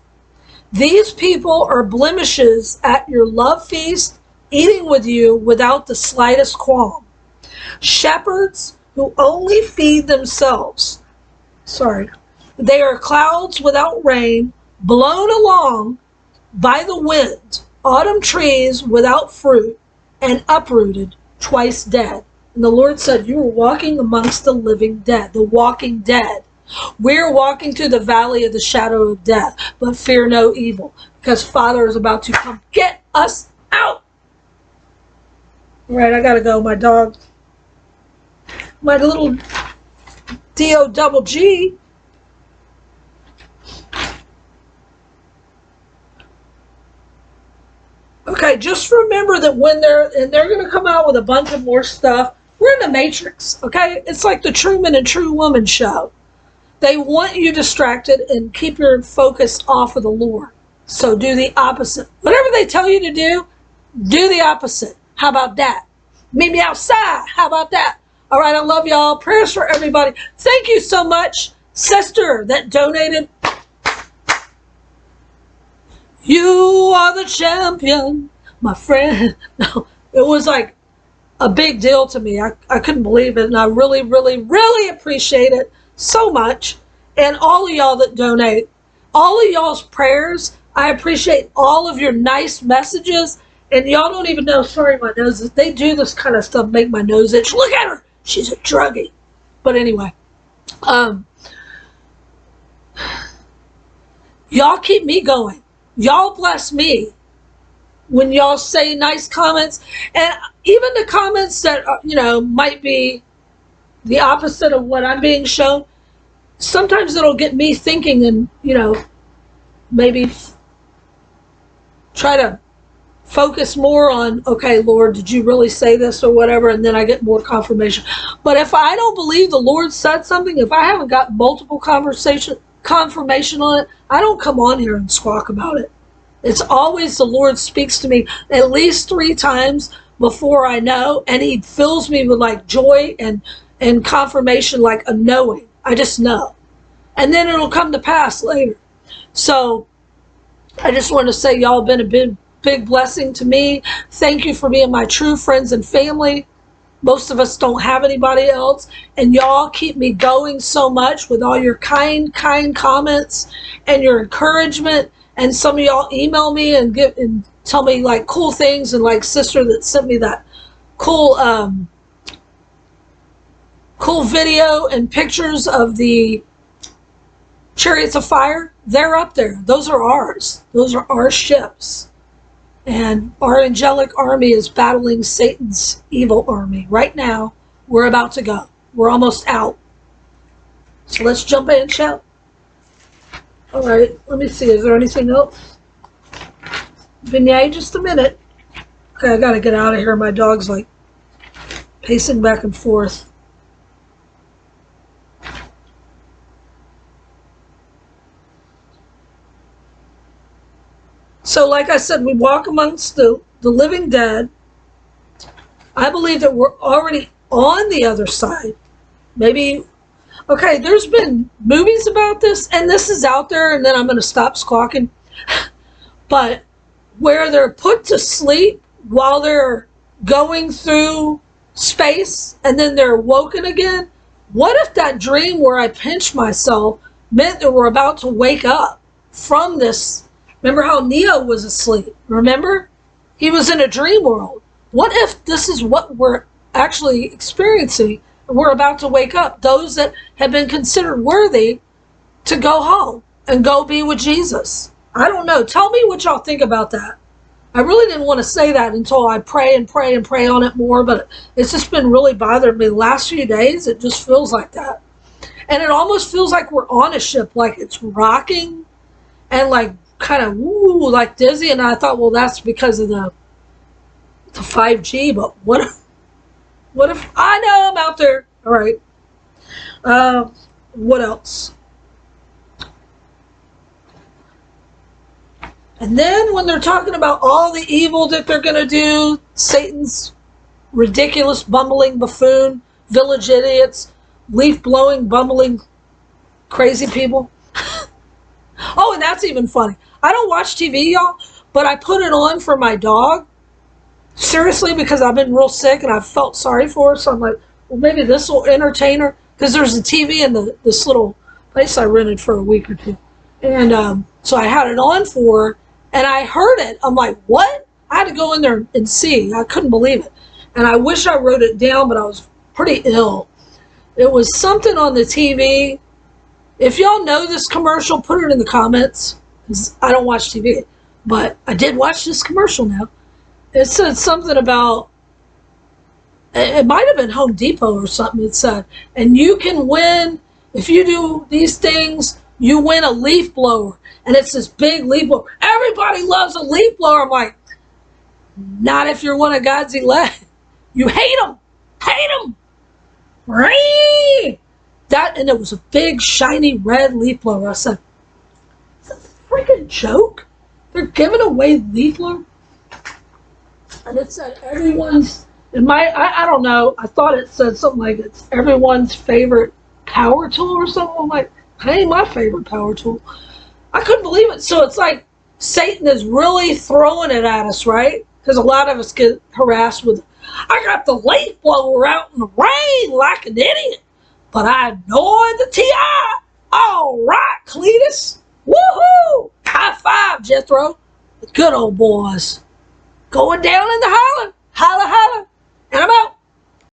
These people are blemishes at your love feast, eating with you without the slightest qualm. Shepherds who only feed themselves. They are clouds without rain, blown along by the wind, autumn trees without fruit, and uprooted, twice dead. And the Lord said, you are walking amongst the living dead, the walking dead. We're walking through the valley of the shadow of death, but fear no evil, because Father is about to come get us out. All right, I gotta go. My dog, my little D-O-double-G. Okay, just remember that when they're going to come out with a bunch of more stuff, we're in the Matrix, okay? It's like the Truman and True Woman show. They want you distracted and keep your focus off of the Lord. So do the opposite. Whatever they tell you to do the opposite. How about that? Meet me outside. How about that? All right, I love y'all. Prayers for everybody. Thank you so much, sister that donated. You are the champion, my friend. No, it was like a big deal to me. I couldn't believe it, and I really, really, really appreciate it so much. And all of y'all that donate, all of y'all's prayers, I appreciate all of your nice messages. And y'all don't even know, sorry, my nose, they do this kind of stuff, make my nose itch. Look at her. She's a druggie. But anyway, y'all keep me going. Y'all bless me when y'all say nice comments. And even the comments that, might be the opposite of what I'm being shown, sometimes it'll get me thinking and, maybe try to focus more on, okay, Lord, did you really say this or whatever? And then I get more confirmation. But if I don't believe the Lord said something, if I haven't got multiple confirmation on it, I don't come on here and squawk about it. It's always the Lord speaks to me at least 3 times before I know, and he fills me with like joy and confirmation, like a knowing. I just know. And then it'll come to pass later. So I just want to say y'all have been a big blessing to me. Thank you for being my true friends and family. Most of us don't have anybody else, and y'all keep me going so much with all your kind comments and your encouragement. And some of y'all email me and tell me like cool things, and like sister that sent me that cool video and pictures of the chariots of fire. They're up there. Those are ours. Those are our ships. And our angelic army is battling Satan's evil army. Right now, we're about to go. We're almost out. So let's jump in, shall we? All right, let me see. Is there anything else? Vignette, just a minute. Okay, I got to get out of here. My dog's like pacing back and forth. So like I said, we walk amongst the living dead. I believe that we're already on the other side. Maybe, okay, there's been movies about this, and this is out there, and then I'm going to stop squawking. But where they're put to sleep while they're going through space, and then they're woken again. What if that dream where I pinched myself meant that we're about to wake up from this? Remember how Neo was asleep? Remember? He was in a dream world. What if this is what we're actually experiencing and we're about to wake up? Those that have been considered worthy to go home and go be with Jesus. I don't know. Tell me what y'all think about that. I really didn't want to say that until I pray and pray and pray on it more, but it's just been really bothering me the last few days. It just feels like that. And it almost feels like we're on a ship, like it's rocking and like kind of like dizzy. And I thought, well, that's because of the 5G. But what if I know I'm out there? All right. What else? And then when they're talking about all the evil that they're going to do, Satan's ridiculous, bumbling buffoon, village idiots, leaf-blowing, bumbling, crazy people. Oh, and that's even funny. I don't watch TV, y'all, but I put it on for my dog. Seriously, because I've been real sick and I felt sorry for her. So I'm like, well, maybe this will entertain her. Because there's a TV in this little place I rented for a week or two. And so I had it on for her, and I heard it. I'm like, what? I had to go in there and see. I couldn't believe it. And I wish I wrote it down, but I was pretty ill. It was something on the TV. If y'all know this commercial, put it in the comments, because I don't watch TV. But I did watch this commercial now. It said something about, it might have been Home Depot or something. It said, and you can win, if you do these things, you win a leaf blower. And it's this big leaf blower. Everybody loves a leaf blower. I'm like, Not if you're one of God's elect. You hate them. Hate them. That, and it was a big, shiny red leaf blower. I said, is this a freaking joke? They're giving away leaf blower? And it said everyone's, I don't know, I thought it said something like it's everyone's favorite power tool or something. I'm like, that ain't my favorite power tool. I couldn't believe it. So it's like Satan is really throwing it at us, right? Because a lot of us get harassed with, I got the leaf blower out in the rain like an idiot, but I annoyed the TI. All right, Cletus. Woohoo! High five, Jethro. The good old boys. Going down in the holler. Holla, holla. And I'm out.